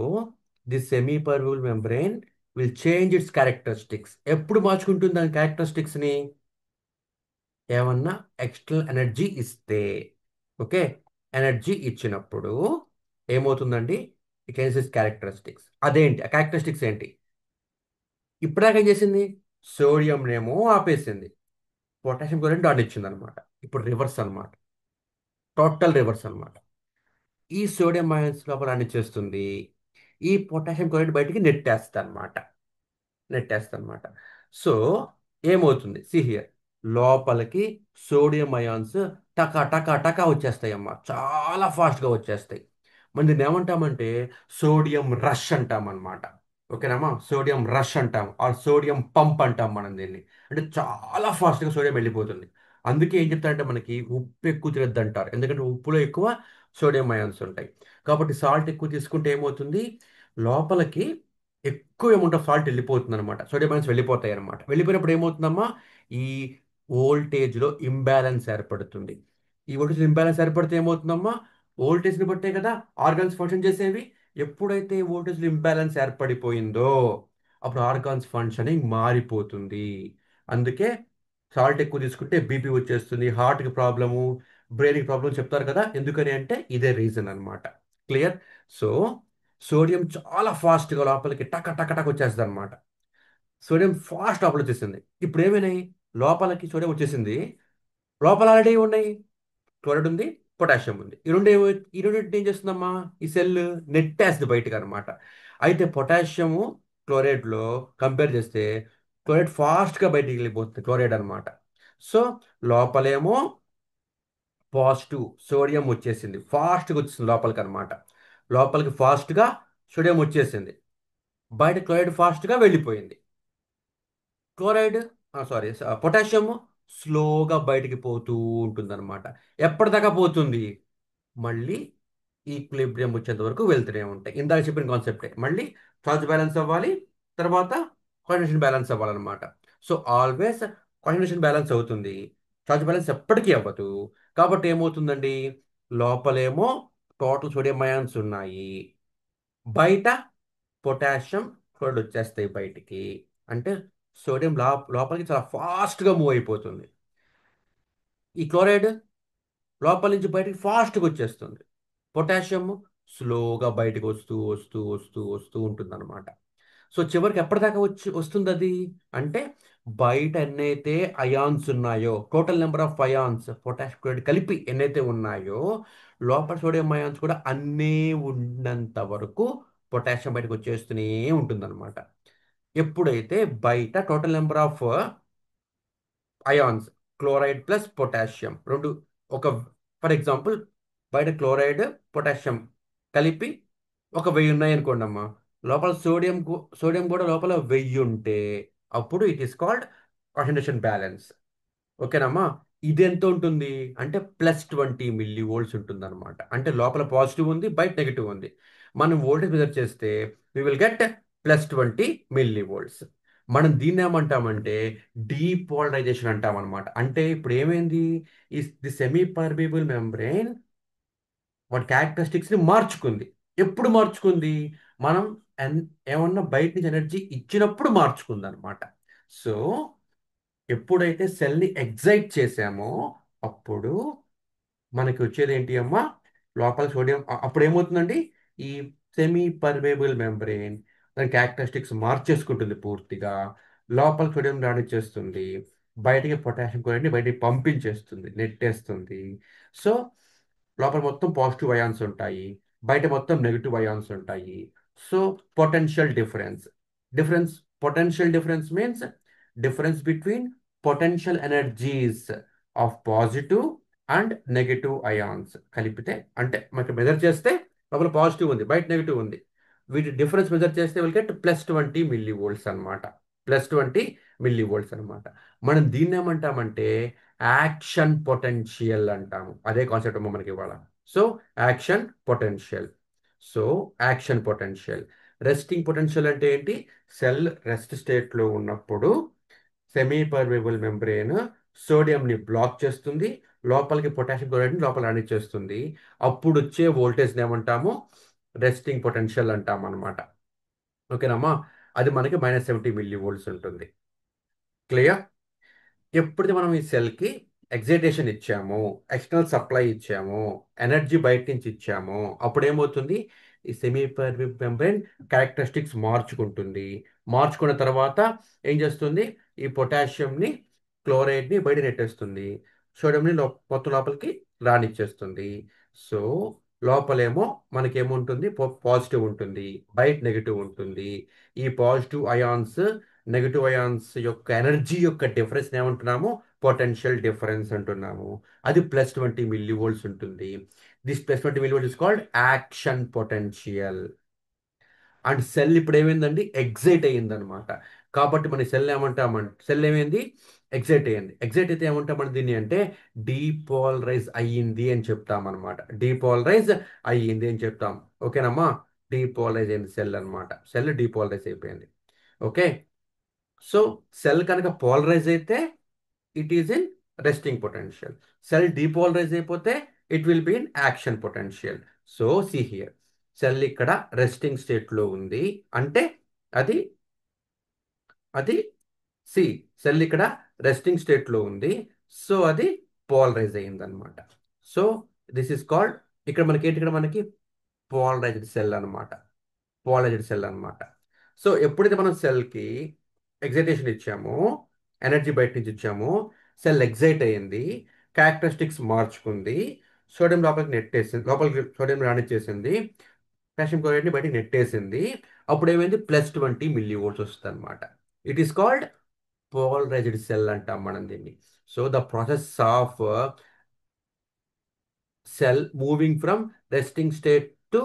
the semi permeable membrane will change it's characteristics. ఎప్పుడు మార్చుకుంటుంది దాని క్యారెక్టరిస్టిక్స్ని? ఏమన్నా ఎక్స్టర్నల్ ఎనర్జీ ఇస్తే. ఓకే. ఎనర్జీ ఇచ్చినప్పుడు ఏమవుతుందండి? It changes characteristics. అదేంటి ఆ క్యారెక్టరిస్టిక్స్ ఏంటి? ఇప్పటిదాకా ఏం చేసింది? సోడియంనేమో ఆపేసింది, పొటాషియం క్లోరైడ్ డాట్ ఇచ్చింది అనమాట. ఇప్పుడు రివర్స్ అనమాట, టోటల్ రివర్స్ అనమాట. ఈ సోడియం అయాన్స్ లోపల అన్ని చేస్తుంది, ఈ పొటాషియం క్లోరైడ్ బయటికి నెట్టేస్తా అనమాట. సో ఏమవుతుంది? సి హియర్, లోపలికి సోడియం అయాన్స్ టకా టకా టకా వచ్చేస్తాయి అమ్మా, చాలా ఫాస్ట్గా వచ్చేస్తాయి. మనం దీన్ని ఏమంటామంటే సోడియం రష్ అంటాం అనమాట. ఓకేనమ్మా? సోడియం రష్ అంటాం, ఆ సోడియం పంప్ అంటాం మనం దీన్ని. అంటే చాలా ఫాస్ట్గా సోడియం వెళ్ళిపోతుంది. అందుకే ఏం చెప్తారంటే మనకి ఉప్పు ఎక్కువ తినద్దు అంటారు, ఎందుకంటే ఉప్పులో ఎక్కువ సోడియం అయాన్స్ ఉంటాయి. కాబట్టి సాల్ట్ ఎక్కువ తీసుకుంటే ఏమవుతుంది? లోపలికి ఎక్కువ అమౌంట్ ఆఫ్ సాల్ట్ వెళ్ళిపోతుంది అనమాట, సోడియం అయాన్స్ వెళ్ళిపోతాయి అనమాట. వెళ్ళిపోయినప్పుడు ఏమవుతుందమ్మా? ఈ వోల్టేజ్లో ఇంబ్యాలెన్స్ ఏర్పడుతుంది. ఈ వోల్టేజ్ ఇంబ్యాలెన్స్ ఏర్పడితే ఏమవుతుందమ్మా? వోల్టేజ్ని బట్టే కదా ఆర్గాన్స్ ఫంక్షన్ చేసేవి. ఎప్పుడైతే వోల్టేజ్లో ఇంబ్యాలెన్స్ ఏర్పడిపోయిందో అప్పుడు ఆర్గాన్స్ ఫంక్షనింగ్ మారిపోతుంది. అందుకే సాల్ట్ ఎక్కువ తీసుకుంటే బీపీ వచ్చేస్తుంది, హార్ట్కి ప్రాబ్లము, బ్రెయిన్కి ప్రాబ్లం చెప్తారు కదా. ఎందుకని అంటే ఇదే రీజన్ అన్నమాట. క్లియర్? సో సోడియం చాలా ఫాస్ట్గా లోపలికి టక టక టక వచ్చేస్తుంది అనమాట. సోడియం ఫాస్ట్ లోపల వచ్చేసింది. ఇప్పుడు ఏమైనాయి? లోపలికి సోడియం వచ్చేసింది. లోపల ఆల్రెడీ ఉన్నాయి, క్లోరైడ్ ఉంది, పొటాషియం ఉంది. ఈ రెండింటిని ఏం చేస్తుందమ్మా? ఈ సెల్ నెట్టేస్తుంది బయటకు అనమాట. అయితే పొటాషియము క్లోరైడ్లో కంపేర్ చేస్తే క్లోరైడ్ ఫాస్ట్గా బయటికి వెళ్ళిపోతుంది, క్లోరైడ్ అనమాట. సో లోపలేమో పాజిటివ్ సోడియం వచ్చేసింది, ఫాస్ట్గా వచ్చేసింది లోపలికి అనమాట. లోపలికి ఫాస్ట్గా సోడియం వచ్చేసింది, బయట క్లోరైడ్ ఫాస్ట్గా వెళ్ళిపోయింది. క్లోరైడ్ సారీ పొటాషియం స్లోగా బయటికి పోతూ ఉంటుందన్నమాట. ఎప్పటిదాకా పోతుంది? మళ్ళీ ఈక్విలిబ్రియం వచ్చేంత వరకు వెళ్తూనే ఉంటాయి. ఇందాక చెప్పిన కాన్సెప్టే, మళ్ళీ చార్జ్ బ్యాలెన్స్ అవ్వాలి, తర్వాత కోఆర్డినేషన్ బ్యాలెన్స్ అవ్వాలన్నమాట. సో ఆల్వేస్ కోఆర్డినేషన్ బ్యాలెన్స్ అవుతుంది, చార్జ్ బ్యాలెన్స్ ఎప్పటికీ అవ్వదు. కాబట్టి ఏమవుతుందండి? లోపలేమో టోటల్ సోడియం అయాన్స్ ఉన్నాయి, బయట పొటాషియం క్లోరైడ్ వచ్చేస్తాయి బయటికి. అంటే సోడియం లోపలికి చాలా ఫాస్ట్గా మూవ్ అయిపోతుంది. ఈ క్లోరైడ్ లోపల నుంచి బయటికి ఫాస్ట్గా వచ్చేస్తుంది. పొటాషియం స్లోగా బయటకు వస్తూ వస్తూ వస్తూ వస్తూ ఉంటుందన్నమాట. సో చివరికి ఎప్పటిదాకా వస్తుంది అది? అంటే బయట ఎన్నైతే అయాన్స్ ఉన్నాయో, total number of ions potassium chloride కలిపి ఎన్నైతే ఉన్నాయో, లోపల సోడియం అయాన్స్ కూడా అన్నీ ఉన్నంత వరకు పొటాషియం బయటకు వచ్చేస్తూనే ఉంటుందన్నమాట. ఎప్పుడైతే బయట total number of ions, chloride plus potassium రెండు, ఒక ఫర్ ఎగ్జాంపుల్ బయట క్లోరైడ్ పొటాషియం కలిపి ఒక 1000 ఉన్నాయి అనుకోండి అమ్మా. లోపల సోడియం కూడా లోపల 1000 ఉంటే అప్పుడు it is called concentration balance. ఓకేనమ్మా? ఇది ఎంత ఉంటుంది అంటే +20 mV ఉంటుంది అనమాట. అంటే లోపల పాజిటివ్ ఉంది, బయట నెగిటివ్ ఉంది. మనం వోల్టేజ్ మెజర్ చేస్తే వి విల్ గెట్ +20 mV. మనం దీన్ని ఏమంటామంటే డీపోలరైజేషన్ అంటాం అనమాట. అంటే ఇప్పుడు ఏమైంది? ఈ ది సెమీ పర్మిబుల్ మెంబ్రెయిన్ వాటి క్యారెక్టరిస్టిక్స్ ని మార్చుకుంది. ఎప్పుడు మార్చుకుంది? మనం ఎన్- ఏమన్నా బయట నుంచి ఎనర్జీ ఇచ్చినప్పుడు మార్చుకుంది అనమాట. సో ఎప్పుడైతే సెల్ని ఎగ్జైట్ చేసామో అప్పుడు మనకి వచ్చేది ఏంటి అమ్మా? లోపల సోడియం అప్పుడు ఏమవుతుందండి? ఈ సెమీ పర్మేబుల్ మెంబ్రెయిన్ దాని క్యారెక్టరిస్టిక్స్ మార్చేసుకుంటుంది పూర్తిగా. లోపల సోడియం రానిచ్చేస్తుంది, బయటికి పొటాషియం క్లోరైడ్ని బయటికి పంపించేస్తుంది, నెట్టేస్తుంది. సో లోపల మొత్తం పాజిటివ్ అయాన్స్ ఉంటాయి, బయట మొత్తం నెగిటివ్ అయాన్స్ ఉంటాయి. So potential difference, difference potential difference means difference between potential energies of positive and negative ions కలిపితే, అంటే మనకి మెజర్ చేస్తే లోపల పాజిటివ్ ఉంది, బయట నెగిటివ్ ఉంది, వీటి డిఫరెన్స్ మెజర్ చేస్తే విల్ గెట్ +20 mV అనమాట. +20 mV అనమాట. మనం దీన్ని ఏమంటామంటే యాక్షన్ పొటెన్షియల్ అంటాము. అదే కాన్సెప్ట్ అమ్మ మనకి ఇవాళ. So action potential. So action potential, resting potential అంటే ఏంటి? సెల్ రెస్ట్ స్టేట్లో ఉన్నప్పుడు సెమీ పర్మేబుల్ మెంబ్రేన్ సోడియంని బ్లాక్ చేస్తుంది, లోపలికి పొటాషియం క్లోరైడ్ని లోపల రానిచ్చేస్తుంది. అప్పుడు వచ్చే వోల్టేజ్ని ఏమంటాము? రెస్టింగ్ పొటెన్షియల్ అంటాం అనమాట. ఓకేనమ్మా? అది మనకి -70 mV ఉంటుంది. క్లియర్? ఎప్పుడైతే మనం ఈ సెల్కి ఎగ్జైటేషన్ ఇచ్చాము, ఎక్స్టర్నల్ సప్లై ఇచ్చాము, ఎనర్జీ బయట నుంచి ఇచ్చాము, అప్పుడు ఏమవుతుంది? ఈ సెమీ మెంబ్రేన్ క్యారెక్టరిస్టిక్స్ మార్చుకుంటుంది. మార్చుకున్న తర్వాత ఏం చేస్తుంది? ఈ పొటాషియంని క్లోరైడ్ని బయట నెట్టేస్తుంది, సోడియంని మొత్తం లోపలికి రానిచ్చేస్తుంది. సో లోపలేమో మనకేముంటుంది? పాజిటివ్ ఉంటుంది, బయట నెగిటివ్ ఉంటుంది. ఈ పాజిటివ్ అయాన్స్ నెగిటివ్ అయాన్స్ యొక్క ఎనర్జీ యొక్క డిఫరెన్స్ ఏమంటున్నాము? పొటెన్షియల్ డిఫరెన్స్ అంటున్నాము. అది +20 mV ఉంటుంది. This +20 mV is called action potential. And cell ఇప్పుడు ఏమైందండి? ఎగ్జైట్ అయ్యిందనమాట. కాబట్టి మన సెల్ ఏమంటామంటే, సెల్ ఏమైంది? ఎగ్జైట్ అయ్యింది. ఎగ్జైట్ అయితే ఏమంటామంటే దీన్ని అంటే డీపోలరైజ్ అయ్యింది అని చెప్తాం అనమాట. డీపోలరైజ్ అయ్యింది అని చెప్తాం. ఓకేనమ్మా? డీపోలరైజ్ అయింది సెల్ అనమాట. సెల్ డీపోలరైజ్ అయిపోయింది. ఓకే. సో సెల్ కనుక పోలరైజ్ అయితే it is in resting potential. Cell depolarise అయిపోతే it will be in action potential. So see here, cell ఇక్కడ రెస్టింగ్ స్టేట్లో ఉంది అంటే అది అది సి సెల్ ఇక్కడ రెస్టింగ్ స్టేట్లో ఉంది. సో అది పోలరైజ్ అయ్యింది అనమాట. సో దిస్ ఇస్ కాల్డ్, ఇక్కడ మనకి ఏంటి, ఇక్కడ మనకి పోలరైజ్డ్ సెల్ అనమాట. పోలరైజ్డ్ సెల్ అనమాట. సో ఎప్పుడైతే మనం సెల్కి ఎగ్జైటేషన్ ఇచ్చామో, ఎనర్జీ బయట నుంచి ఇచ్చామో, సెల్ ఎగ్జైట్ అయ్యింది, క్యారెక్టరిస్టిక్స్ మార్చుకుంది, సోడియం లోపలికి నెట్టేసింది, లోపలికి సోడియం రానిచ్చేసింది, కాల్షియం క్లోరైడ్ని బయటికి నెట్టేసింది. అప్పుడు ఏమైంది, +20 mV వస్తుంది అనమాట. It is called polarised cell అంటాం మనం దీన్ని. So the process of cell moving from resting state to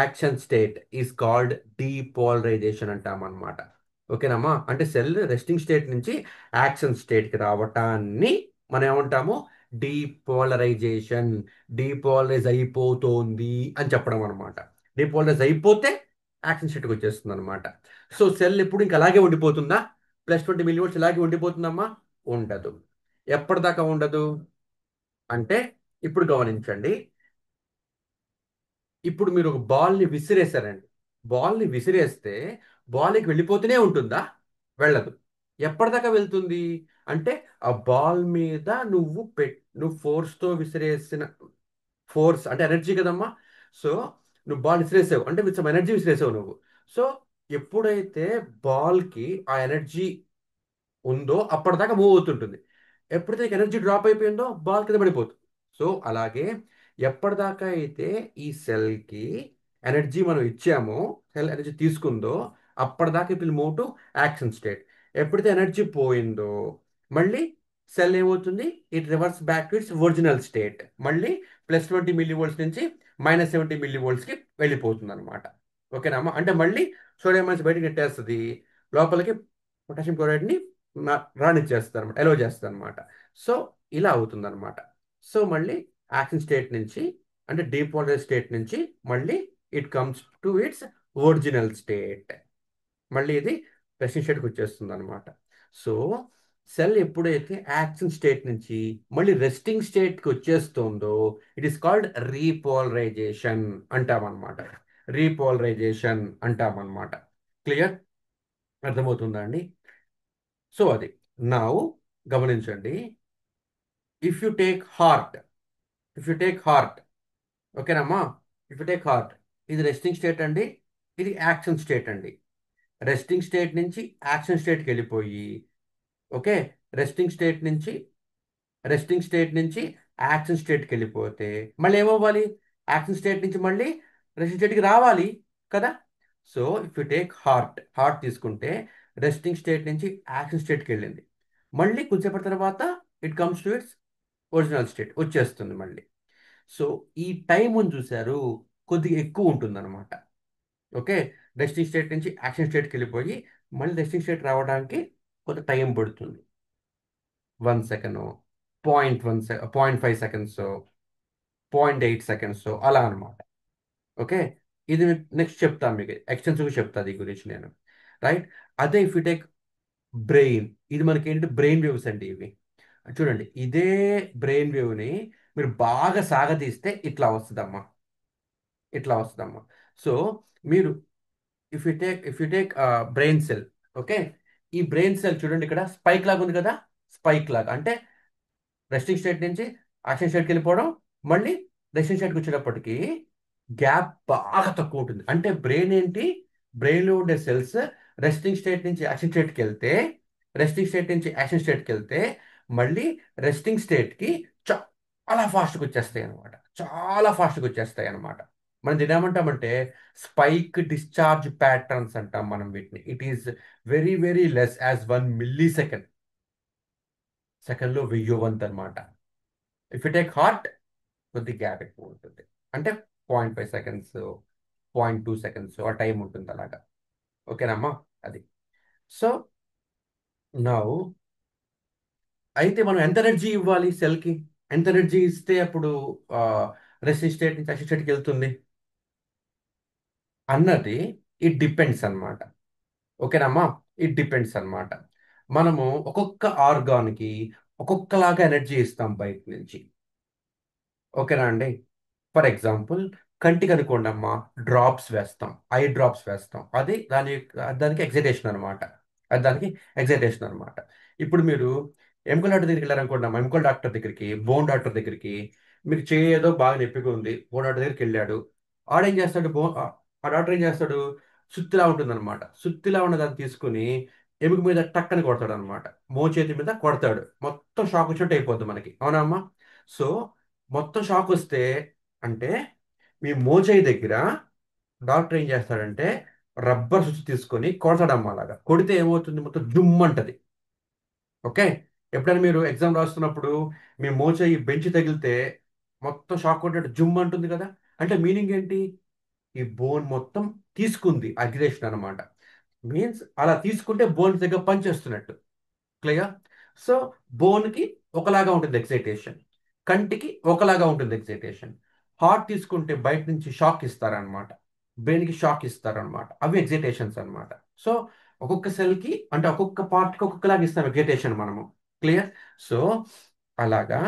action state is called depolarization అంటాం అనమాట. ఓకేనమ్మా, అంటే సెల్ రెస్టింగ్ స్టేట్ నుంచి యాక్షన్ స్టేట్కి రావటాన్ని మనం ఏమంటాము, డీపోలరైజేషన్. డీపోలరైజ్ అయిపోతోంది అని చెప్పడం అనమాట. డీపోలరైజ్ అయిపోతే యాక్షన్ స్టేట్కి వచ్చేస్తుంది అనమాట. సో సెల్ ఎప్పుడు ఇంకా అలాగే ఉండిపోతుందా, +20 mV ఇలాగే ఉండిపోతుందమ్మా? ఉండదు. ఎప్పటిదాకా ఉండదు అంటే, ఇప్పుడు గమనించండి, ఇప్పుడు మీరు ఒక బాల్ని విసిరేశారండి. బాల్ని విసిరేస్తే బాల్కి వెళ్ళిపోతూనే ఉంటుందా? వెళ్ళదు. ఎప్పటిదాకా వెళ్తుంది అంటే, ఆ బాల్ మీద నువ్వు ఫోర్స్తో విసిరేసిన, ఫోర్స్ అంటే ఎనర్జీ కదమ్మా. సో నువ్వు బాల్ విసిరేసావు అంటే విత్ సమ్ ఎనర్జీ విసిరేసావు నువ్వు. సో ఎప్పుడైతే బాల్కి ఆ ఎనర్జీ ఉందో అప్పటిదాకా మూవ్ అవుతుంటుంది. ఎప్పుడైతే ఎనర్జీ డ్రాప్ అయిపోయిందో బాల్ కింద పడిపోతుంది. సో అలాగే ఎప్పటిదాకా అయితే ఈ సెల్కి ఎనర్జీ మనం ఇచ్చామో, సెల్ ఎనర్జీ తీసుకుందో, అప్పటిదాకా it will move to action state. ఎప్పుడైతే ఎనర్జీ పోయిందో మళ్ళీ సెల్ ఏమవుతుంది, it reverse back to its original state. మళ్ళీ +20 mV నుంచి -70 mVకి వెళ్ళిపోతుంది అనమాట. ఓకేనా? అంటే మళ్ళీ సోడియం ఐన్స్ బయటకి నెట్టేస్తుంది, లోపలికి పొటాషియం క్లోరైడ్ని రానిచ్చేస్తారు అనమాట, ఎలో చేస్తారు అనమాట. సో ఇలా అవుతుంది అనమాట. సో మళ్ళీ యాక్షన్ స్టేట్ నుంచి, అంటే డీపోలరైజ్ స్టేట్ నుంచి మళ్ళీ it comes to its original state. మళ్ళీ ఇది రెస్టింగ్ స్టేట్కి వచ్చేస్తుంది అనమాట. సో సెల్ ఎప్పుడైతే యాక్షన్ స్టేట్ నుంచి మళ్ళీ రెస్టింగ్ స్టేట్కి వచ్చేస్తుందో ఇట్ ఈస్ కాల్డ్ రీపోలరైజేషన్ అంటామన్నమాట. రీపోలరైజేషన్ అంటామన్నమాట. క్లియర్? అర్థమవుతుందా అండి? సో అది నౌ గమనించండి, if you take heart, if you take heart, ఓకేనమ్మా, ఇఫ్ యు టేక్ హార్ట్, ఇది రెస్టింగ్ స్టేట్ అండి, ఇది యాక్షన్ స్టేట్ అండి. రెస్టింగ్ స్టేట్ నుంచి యాక్షన్ స్టేట్కి వెళ్ళిపోయి, ఓకే, రెస్టింగ్ స్టేట్ నుంచి రెస్టింగ్ స్టేట్ నుంచి యాక్షన్ స్టేట్కి వెళ్ళిపోతే మళ్ళీ ఏమవ్వాలి, యాక్షన్ స్టేట్ నుంచి మళ్ళీ రెస్టింగ్ స్టేట్కి రావాలి కదా. So if you take heart, heart తీసుకుంటే రెస్టింగ్ స్టేట్ నుంచి యాక్షన్ స్టేట్కి వెళ్ళింది, మళ్ళీ కొంచెంసేపటి తర్వాత it comes to its original state వచ్చేస్తుంది మళ్ళీ. సో ఈ టైం అని చూశారు, కొద్దిగా ఎక్కువ ఉంటుంది అనమాట. ఓకే, రెస్టింగ్ స్టేట్ నుంచి యాక్షన్ స్టేట్కి వెళ్ళిపోయి మళ్ళీ రెస్టింగ్ స్టేట్ రావడానికి కొంత టైం పడుతుంది. 1 సెకండ్, 0.5 సెకండ్స్, 0.8 సెకండ్స్, అలా అనమాట. ఓకే, ఇది నెక్స్ట్ చెప్తాను మీకు, ఎక్స్టెన్సివ్గా చెప్తాను దీని గురించి నేను. రైట్? అదే ఇఫ్ యూ టేక్ బ్రెయిన్, ఇది మనకి ఏంటి, బ్రెయిన్ వేవ్స్ అండి ఇవి. చూడండి, ఇదే బ్రెయిన్ వేవ్ని మీరు బాగా సాగతీస్తే ఇట్లా వస్తుందమ్మా, ఇట్లా వస్తుందమ్మా. సో మీరు if you take brain cell, okay, ఈ బ్రెయిన్ సెల్ చూడండి, ఇక్కడ స్పైక్ లాగా ఉంది కదా, స్పైక్ లాగా అంటే రెస్టింగ్ స్టేట్ నుంచి యాక్షన్ స్టేట్కి వెళ్ళిపోవడం, మళ్ళీ రెస్టింగ్ స్టేట్కి వచ్చేటప్పటికి గ్యాప్ బాగా తక్కువ ఉంటుంది. అంటే బ్రెయిన్ ఏంటి, బ్రెయిన్లో ఉండే సెల్స్ రెస్టింగ్ స్టేట్ నుంచి యాక్షన్ స్టేట్కి వెళ్తే, రెస్టింగ్ స్టేట్ నుంచి యాక్షన్ స్టేట్కి వెళ్తే మళ్ళీ రెస్టింగ్ స్టేట్కి చాలా ఫాస్ట్గా వచ్చేస్తాయి అనమాట, చాలా ఫాస్ట్గా వచ్చేస్తాయి అనమాట. మనం దీని ఏమంటామంటే స్పైక్ డిశ్చార్జ్ ప్యాటర్న్స్ అంటాం మనం వీటిని. It is very very less as 1 millisecond, సెకండ్లో 1000 వంతు అనమాట. ఇఫ్ యూ టేక్ హార్ట్, కొద్ది గ్యాప్ ఎక్కువ ఉంటుంది, అంటే 0.5 సెకండ్స్, 0.2 సెకండ్స్ ఆ టైం ఉంటుంది అలాగా. ఓకేనమ్మా, అది. సో నౌ, అయితే మనం ఎంత ఎనర్జీ ఇవ్వాలి సెల్కి, ఎంత ఎనర్జీ ఇస్తే అప్పుడు రెసిస్టెంట్ స్టేట్ నుంచి అసిస్టెంట్కి వెళ్తుంది అన్నది, ఇట్ డిపెండ్స్ అన్నమాట. ఓకేనమ్మా, ఇట్ డిపెండ్స్ అన్నమాట. మనము ఒక్కొక్క ఆర్గాన్కి ఒక్కొక్కలాగా ఎనర్జీ ఇస్తాం బయట నుంచి. ఓకేనా అండి? ఫర్ ఎగ్జాంపుల్, కంటికి అనుకోండి అమ్మా, డ్రాప్స్ వేస్తాం, ఐ డ్రాప్స్ వేస్తాం. అది దానికి ఎగ్జైటేషన్ అనమాట. అది దానికి ఎగ్జైటేషన్ అనమాట. ఇప్పుడు మీరు ఎముకల డాక్టర్ దగ్గరికి వెళ్ళారనుకోండి అమ్మా, ఎముకల డాక్టర్ దగ్గరికి, బోన్ డాక్టర్ దగ్గరికి. మీకు చేయి ఏదో బాగా నొప్పిగా ఉంది, బోన్ డాక్టర్ దగ్గరికి వెళ్ళాడు. ఆడేం చేస్తాడు, ఆ డాక్టర్ ఏం చేస్తాడు, సుత్తిలా ఉంటుందన్నమాట. సుత్తిలా ఉన్న దాన్ని తీసుకుని ఎముక మీద టక్కని కొడతాడు అనమాట. మోచేతి మీద కొడతాడు, మొత్తం షాక్ వచ్చినట్టు అయిపోద్ది మనకి. అవునా అమ్మా? సో మొత్తం షాక్ వస్తే, అంటే మీ మోచేయి దగ్గర డాక్టర్ ఏం చేస్తాడంటే రబ్బర్ స్విచ్ తీసుకొని కొడతాడమ్మా. అలాగా కొడితే ఏమవుతుంది, మొత్తం జుమ్ అంటది. ఓకే? ఎప్పుడైనా మీరు ఎగ్జామ్ రాస్తున్నప్పుడు మీ మోచేయి బెంచ్ తగిలితే మొత్తం షాక్ కొట్టినట్టు జుమ్ అంటుంది కదా. అంటే మీనింగ్ ఏంటి, ఈ బోన్ మొత్తం తీసుకుంది అగ్రేషన్ అనమాట. మీన్స్ అలా తీసుకుంటే బోన్ దగ్గర పనిచేస్తున్నట్టు. క్లియర్? సో బోన్కి ఒకలాగా ఉంటుంది ఎక్సైటేషన్, కంటికి ఒకలాగా ఉంటుంది ఎక్సైటేషన్. హార్ట్ తీసుకుంటే బయట నుంచి షాక్ ఇస్తారనమాట, బ్రెయిన్కి షాక్ ఇస్తారనమాట. అవి ఎక్సైటేషన్స్ అన్నమాట. సో ఒక్కొక్క సెల్కి, అంటే ఒక్కొక్క పార్ట్కి ఒక్కొక్కలాగా ఇస్తాం ఎక్సైటేషన్ మనము. క్లియర్? సో అలాగా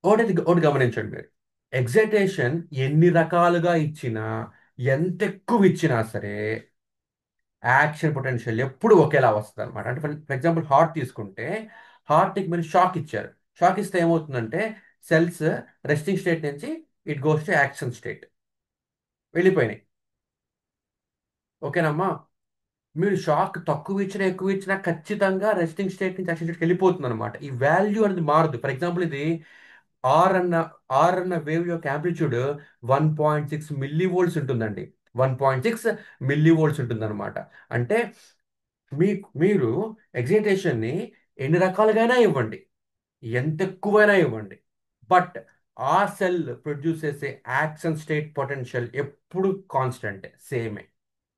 ఒకటి గమనించండి మీరు. ఎక్సైటేషన్ ఎన్ని రకాలుగా ఇచ్చినా, ఎంత ఎక్కువ ఇచ్చినా సరే, యాక్షన్ పొటెన్షియల్ ఎప్పుడు ఒకేలా వస్తుంది అనమాట. అంటే ఫర్ ఎగ్జాంపుల్ హార్ట్ తీసుకుంటే, హార్ట్కి మీరు షాక్ ఇచ్చారు. షాక్ ఇస్తే ఏమవుతుందంటే సెల్స్ రెస్టింగ్ స్టేట్ నుంచి it goes to action state, వెళ్ళిపోయినాయి. ఓకేనమ్మా? మీరు షాక్ తక్కువ ఇచ్చినా ఎక్కువ ఇచ్చినా ఖచ్చితంగా రెస్టింగ్ స్టేట్ నుంచి యాక్షన్ స్టేట్కి వెళ్ళిపోతుంది అనమాట. ఈ వాల్యూ అనేది మారదు. ఫర్ ఎగ్జాంపుల్ ఇది ఆర్ అన్న ఆర్ అన్న వేవ్ యొక్క యాంప్లిట్యూడ్ 1.6 మిల్లీ వోల్ట్స్ ఉంటుందండి. 1.6 మిల్లీ వోల్ట్స్ ఉంటుంది అనమాట. అంటే మీరు ఎగ్జైటేషన్ని ఎన్ని రకాలుగైనా ఇవ్వండి, ఎంత ఎక్కువైనా ఇవ్వండి, బట్ ఆ సెల్ ప్రొడ్యూస్ చేసే యాక్షన్ స్టేట్ పొటెన్షియల్ ఎప్పుడు కాన్స్టెంట్, సేమే.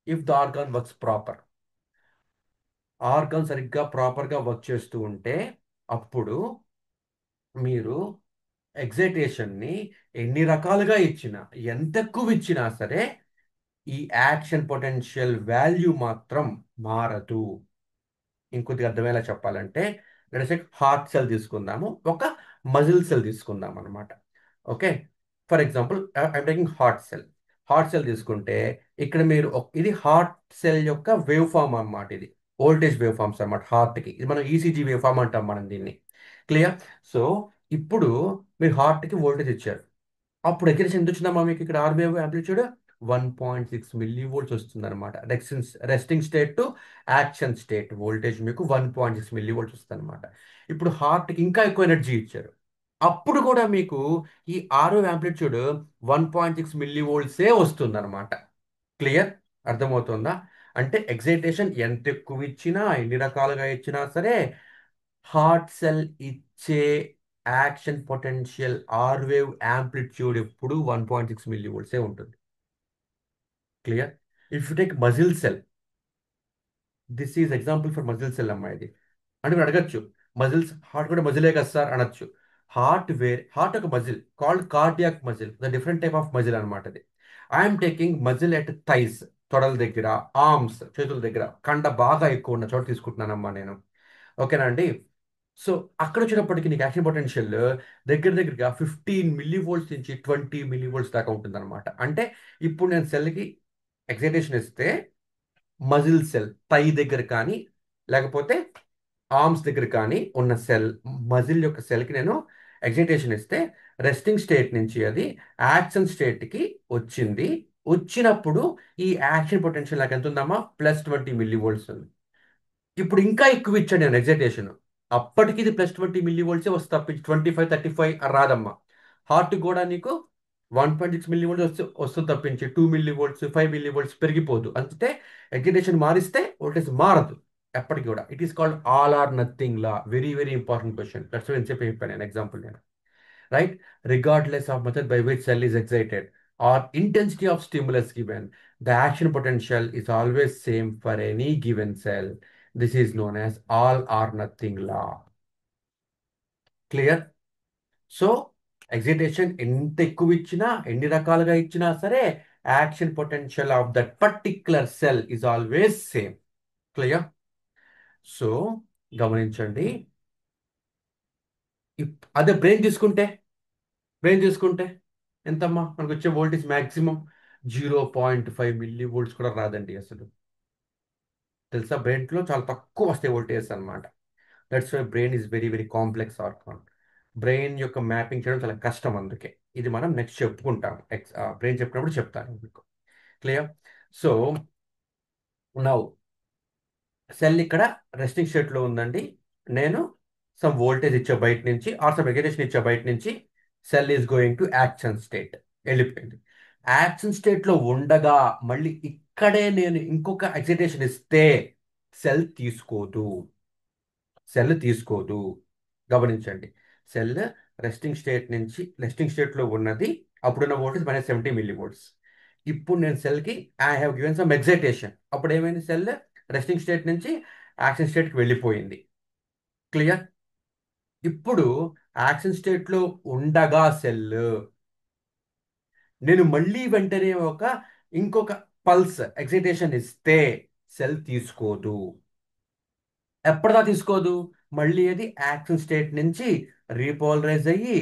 If the organ works proper, organ సరిగ్గా ప్రాపర్గా వర్క్ చేస్తూ ఉంటే, అప్పుడు మీరు ఎగ్జైటేషన్ని ఎన్ని రకాలుగా ఇచ్చినా, ఎంత ఎక్కువ ఇచ్చినా సరే, ఈ యాక్షన్ పొటెన్షియల్ వాల్యూ మాత్రం మారదు. ఇంకొద్దిగా అర్థమయ్యేలా చెప్పాలంటే, హార్ట్ సెల్ తీసుకుందాము, ఒక మజిల్ సెల్ తీసుకుందాం అనమాట. Okay? For example I'm taking heart cell. Heart cell తీసుకుంటే, ఇక్కడ మీరు ఇది హార్ట్ సెల్ యొక్క వేవ్ ఫామ్ అన్నమాట. ఇది వోల్టేజ్ వేవ్ ఫామ్స్ అన్నమాట. హార్ట్కి ఇది మనం ఈసీజీ వేవ్ ఫామ్ అంటాం మనం దీన్ని. క్లియర్? సో ఇప్పుడు మీరు హార్ట్కి వోల్టేజ్ ఇచ్చారు. అప్పుడు ఎగ్జైటేషన్ ఎంత వచ్చిందమ్మా మీకు, ఇక్కడ R wave amplitude 1.6 milli volts వస్తుంది అనమాట. Resting state to action state voltage మీకు 1.6 మిల్లీ వోల్ట్స్ వస్తుంది అనమాట. ఇప్పుడు హార్ట్కి ఇంకా ఎక్కువ ఎనర్జీ ఇచ్చారు, అప్పుడు కూడా మీకు ఈ ఆరో యాంప్లిట్యూడ్ 1.6 మిల్లీ వోల్ట్సే వస్తుంది అనమాట. క్లియర్? అర్థమవుతుందా? అంటే ఎగ్జైటేషన్ ఎంత ఎక్కువ ఇచ్చినా, ఎన్ని రకాలుగా ఇచ్చినా సరే, హార్ట్ సెల్ ఇచ్చే action potential are wave amplitude ఎప్పుడు 1.6 మిల్లీ వోల్ట్సే ఉంటుంది. Clear? If you take muscle cell, this is example for muscle cell అమ్మా ఇది. అంటే మీరు అడగచ్చు, మజిల్స్, హార్ట్ కూడా మజిలే కదా సార్ అనొచ్చు. హార్ట్ ఒక muscle called cardiac muscle, the different type of muscle అనమాట అది. I'm taking muscle at thighs, తొడల దగ్గర, ఆర్మ్స్, చేతుల దగ్గర, కండ బాగా ఎక్కువ ఉన్న చోట తీసుకుంటున్నానమ్మా నేను. ఓకేనా అండి? సో అక్కడ వచ్చినప్పటికీ నీకు యాక్షన్ పొటెన్షియల్ దగ్గర దగ్గరగా 15 మిల్లీ వోల్ట్స్ నుంచి 20 మిల్లీ వోల్ట్స్ దాకా ఉంటుంది అనమాట. అంటే ఇప్పుడు నేను సెల్కి ఎక్సైటేషన్ ఇస్తే, మజిల్ సెల్ థై దగ్గర కానీ, లేకపోతే ఆర్మ్స్ దగ్గర కానీ ఉన్న సెల్, మజిల్ యొక్క సెల్కి నేను ఎక్సైటేషన్ ఇస్తే, రెస్టింగ్ స్టేట్ నుంచి అది యాక్షన్ స్టేట్కి వచ్చింది. వచ్చినప్పుడు ఈ యాక్షన్ పొటెన్షియల్ నాకు ఎంత ఉందమ్మా, +20 మిల్లీ వోల్ట్స్ ఉంది. ఇప్పుడు ఇంకా ఎక్కువ ఇచ్చాడు నేను ఎగ్జైటేషన్, అప్పటికి ఇది +20 మిల్లీ వోల్ట్సే వస్తుంది, తప్పించి 25, 35 రాదమ్మా. హార్ట్ కూడా నీకు 1.6 మిల్లీ వోల్ట్స్ వస్తుంది తప్పించి 2 మిల్లీ వోల్ట్స్, 5 మిల్లీ వోల్ట్స్ పెరిగిపోదు. అంతే, ఎగ్జైటేషన్ మారిస్తే వోల్టేజ్ మారదు ఎప్పటికి కూడా. It is called all or nothing law. Very very important question. That's why చెప్పి చెప్పాను నేను ఎగ్జాంపుల్ నేను. Right? Regardless of method by which cell is excited or intensity of stimulus given, the action potential is always same for any given cell. This is known as all or nothing law. Clear? So excitation ఎంత ఎక్కువ ఇచ్చినా, ఎన్ని రకాలుగా ఇచ్చినా సరే, action potential of that particular cell is always same. Clear? So గమనించండి, అదే brain తీసుకుంటే ఎంతమ్మా మనకు వచ్చే వోల్టేజ్ మ్యాక్సిమం 0.5 మిల్లీ వోల్ట్స్ కూడా రాదండి అసలు. తెలుసా, బ్రెయిన్లో చాలా తక్కువ వస్తాయి వోల్టేజెస్ అనమాట. That's why brain is very very complex organ. Brain యొక్క మ్యాపింగ్ చేయడం చాలా కష్టం, అందుకే ఇది మనం నెక్స్ట్ చెప్పుకుంటాం. బ్రెయిన్ చెప్పినప్పుడు చెప్తాను మీకు. క్లియర్. సో నౌ సెల్ ఇక్కడ రెస్టింగ్ స్టేట్ లో ఉందండి. నేను సమ్ వోల్టేజ్ ఇచ్చే బయట నుంచి ఆర్ సమ్ ఎగ్జైటేషన్ ఇచ్చే బయట నుంచి cell is going to action state. వెళ్ళిపోయింది. యాక్షన్ స్టేట్ లో ఉండగా మళ్ళీ ఇక్కడే నేను ఇంకొక ఎగ్జైటేషన్ ఇస్తే సెల్ తీసుకోదు. సెల్ తీసుకోదు. గమనించండి. సెల్ రెస్టింగ్ స్టేట్ లో ఉన్నది. అప్పుడున్న వోల్టేజ్ -70 మిల్లీ వోల్ట్స్. ఇప్పుడు నేను సెల్ కి I have given some excitation. అప్పుడు ఏమైంది, సెల్ రెస్టింగ్ స్టేట్ నుంచి యాక్షన్ స్టేట్ కి వెళ్ళిపోయింది. క్లియర్. ఇప్పుడు యాక్షన్ స్టేట్ లో ఉండగా సెల్ నేను మళ్ళీ వెంటనే ఇంకొక పల్స్ ఎగ్జైటేషన్ ఇస్తే సెల్ తీసుకోదు. ఎప్పటిదా తీసుకోదు? మళ్ళీ అది యాక్షన్ స్టేట్ నుంచి రీపోలరైజ్ అయ్యి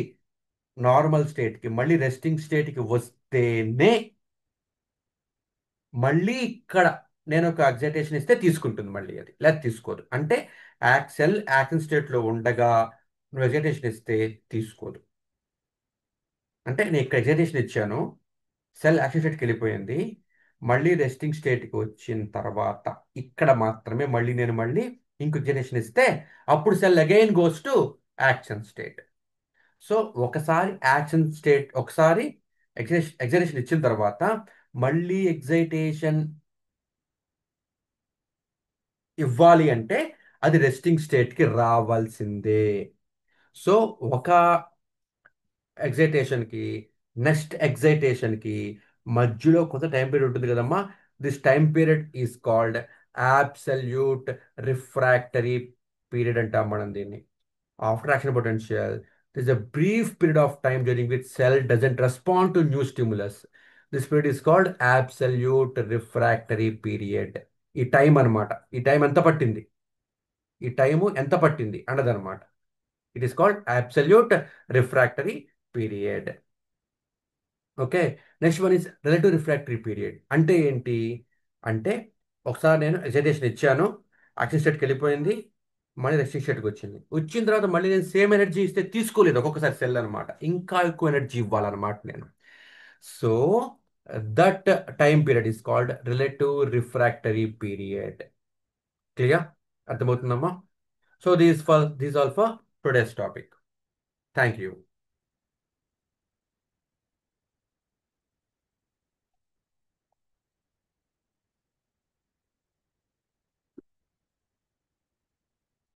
నార్మల్ స్టేట్కి మళ్ళీ రెస్టింగ్ స్టేట్కి వస్తేనే మళ్ళీ ఇక్కడ నేను ఒక ఎగ్జైటేషన్ ఇస్తే తీసుకుంటుంది మళ్ళీ అది, లేదా తీసుకోదు. అంటే సెల్ యాక్షన్ స్టేట్లో ఉండగా నువ్వు ఎగ్జైటేషన్ ఇస్తే తీసుకోదు. అంటే నేను ఇక్కడ ఎగ్జైటేషన్ ఇచ్చాను, సెల్ యాక్షన్ స్టేట్కి వెళ్ళిపోయింది. మళ్ళీ రెస్టింగ్ స్టేట్కి వచ్చిన తర్వాత ఇక్కడ మాత్రమే మళ్ళీ ఇంకో ఎగ్జైటేషన్ ఇస్తే అప్పుడు cell again goes to action state. So ఒకసారి ఎగ్జైటేషన్ ఇచ్చిన తర్వాత మళ్ళీ ఎగ్జైటేషన్ ఇవ్వాలి అంటే అది రెస్టింగ్ స్టేట్కి రావాల్సిందే. సో ఒక ఎగ్జైటేషన్కి నెక్స్ట్ ఎగ్జైటేషన్కి మధ్యలో కొంత టైం పీరియడ్ ఉంటుంది కదమ్మా. This time period is called absolute refractory period అంటాం మనం దీన్ని. After action potential there is a brief period of time during which cell doesn't respond to new stimulus. This period is called absolute refractory period. ఈ time అన్నమాట. ఈ time ఎంత పట్టింది అన్నదన్నమాట. It is called absolute refractory period. Okay. Next one is relative refractory period. అంటే ఏంటి అంటే, ఒకసారి నేను ఎక్సైటేషన్ ఇచ్చాను, యాక్షన్ స్టేట్కి వెళ్ళిపోయింది, మళ్ళీ రెస్టింగ్ స్టేట్కి వచ్చిన తర్వాత మళ్ళీ నేను సేమ్ ఎనర్జీ ఇస్తే తీసుకోలేదు ఒక్కొక్కసారి సెల్ అనమాట. ఇంకా ఎక్కువ ఎనర్జీ ఇవ్వాలన్నమాట నేను. So that time period is called relative refractory period. Clear? అర్థమవుతుందమ్మా? So these all for today's topic. Thank you.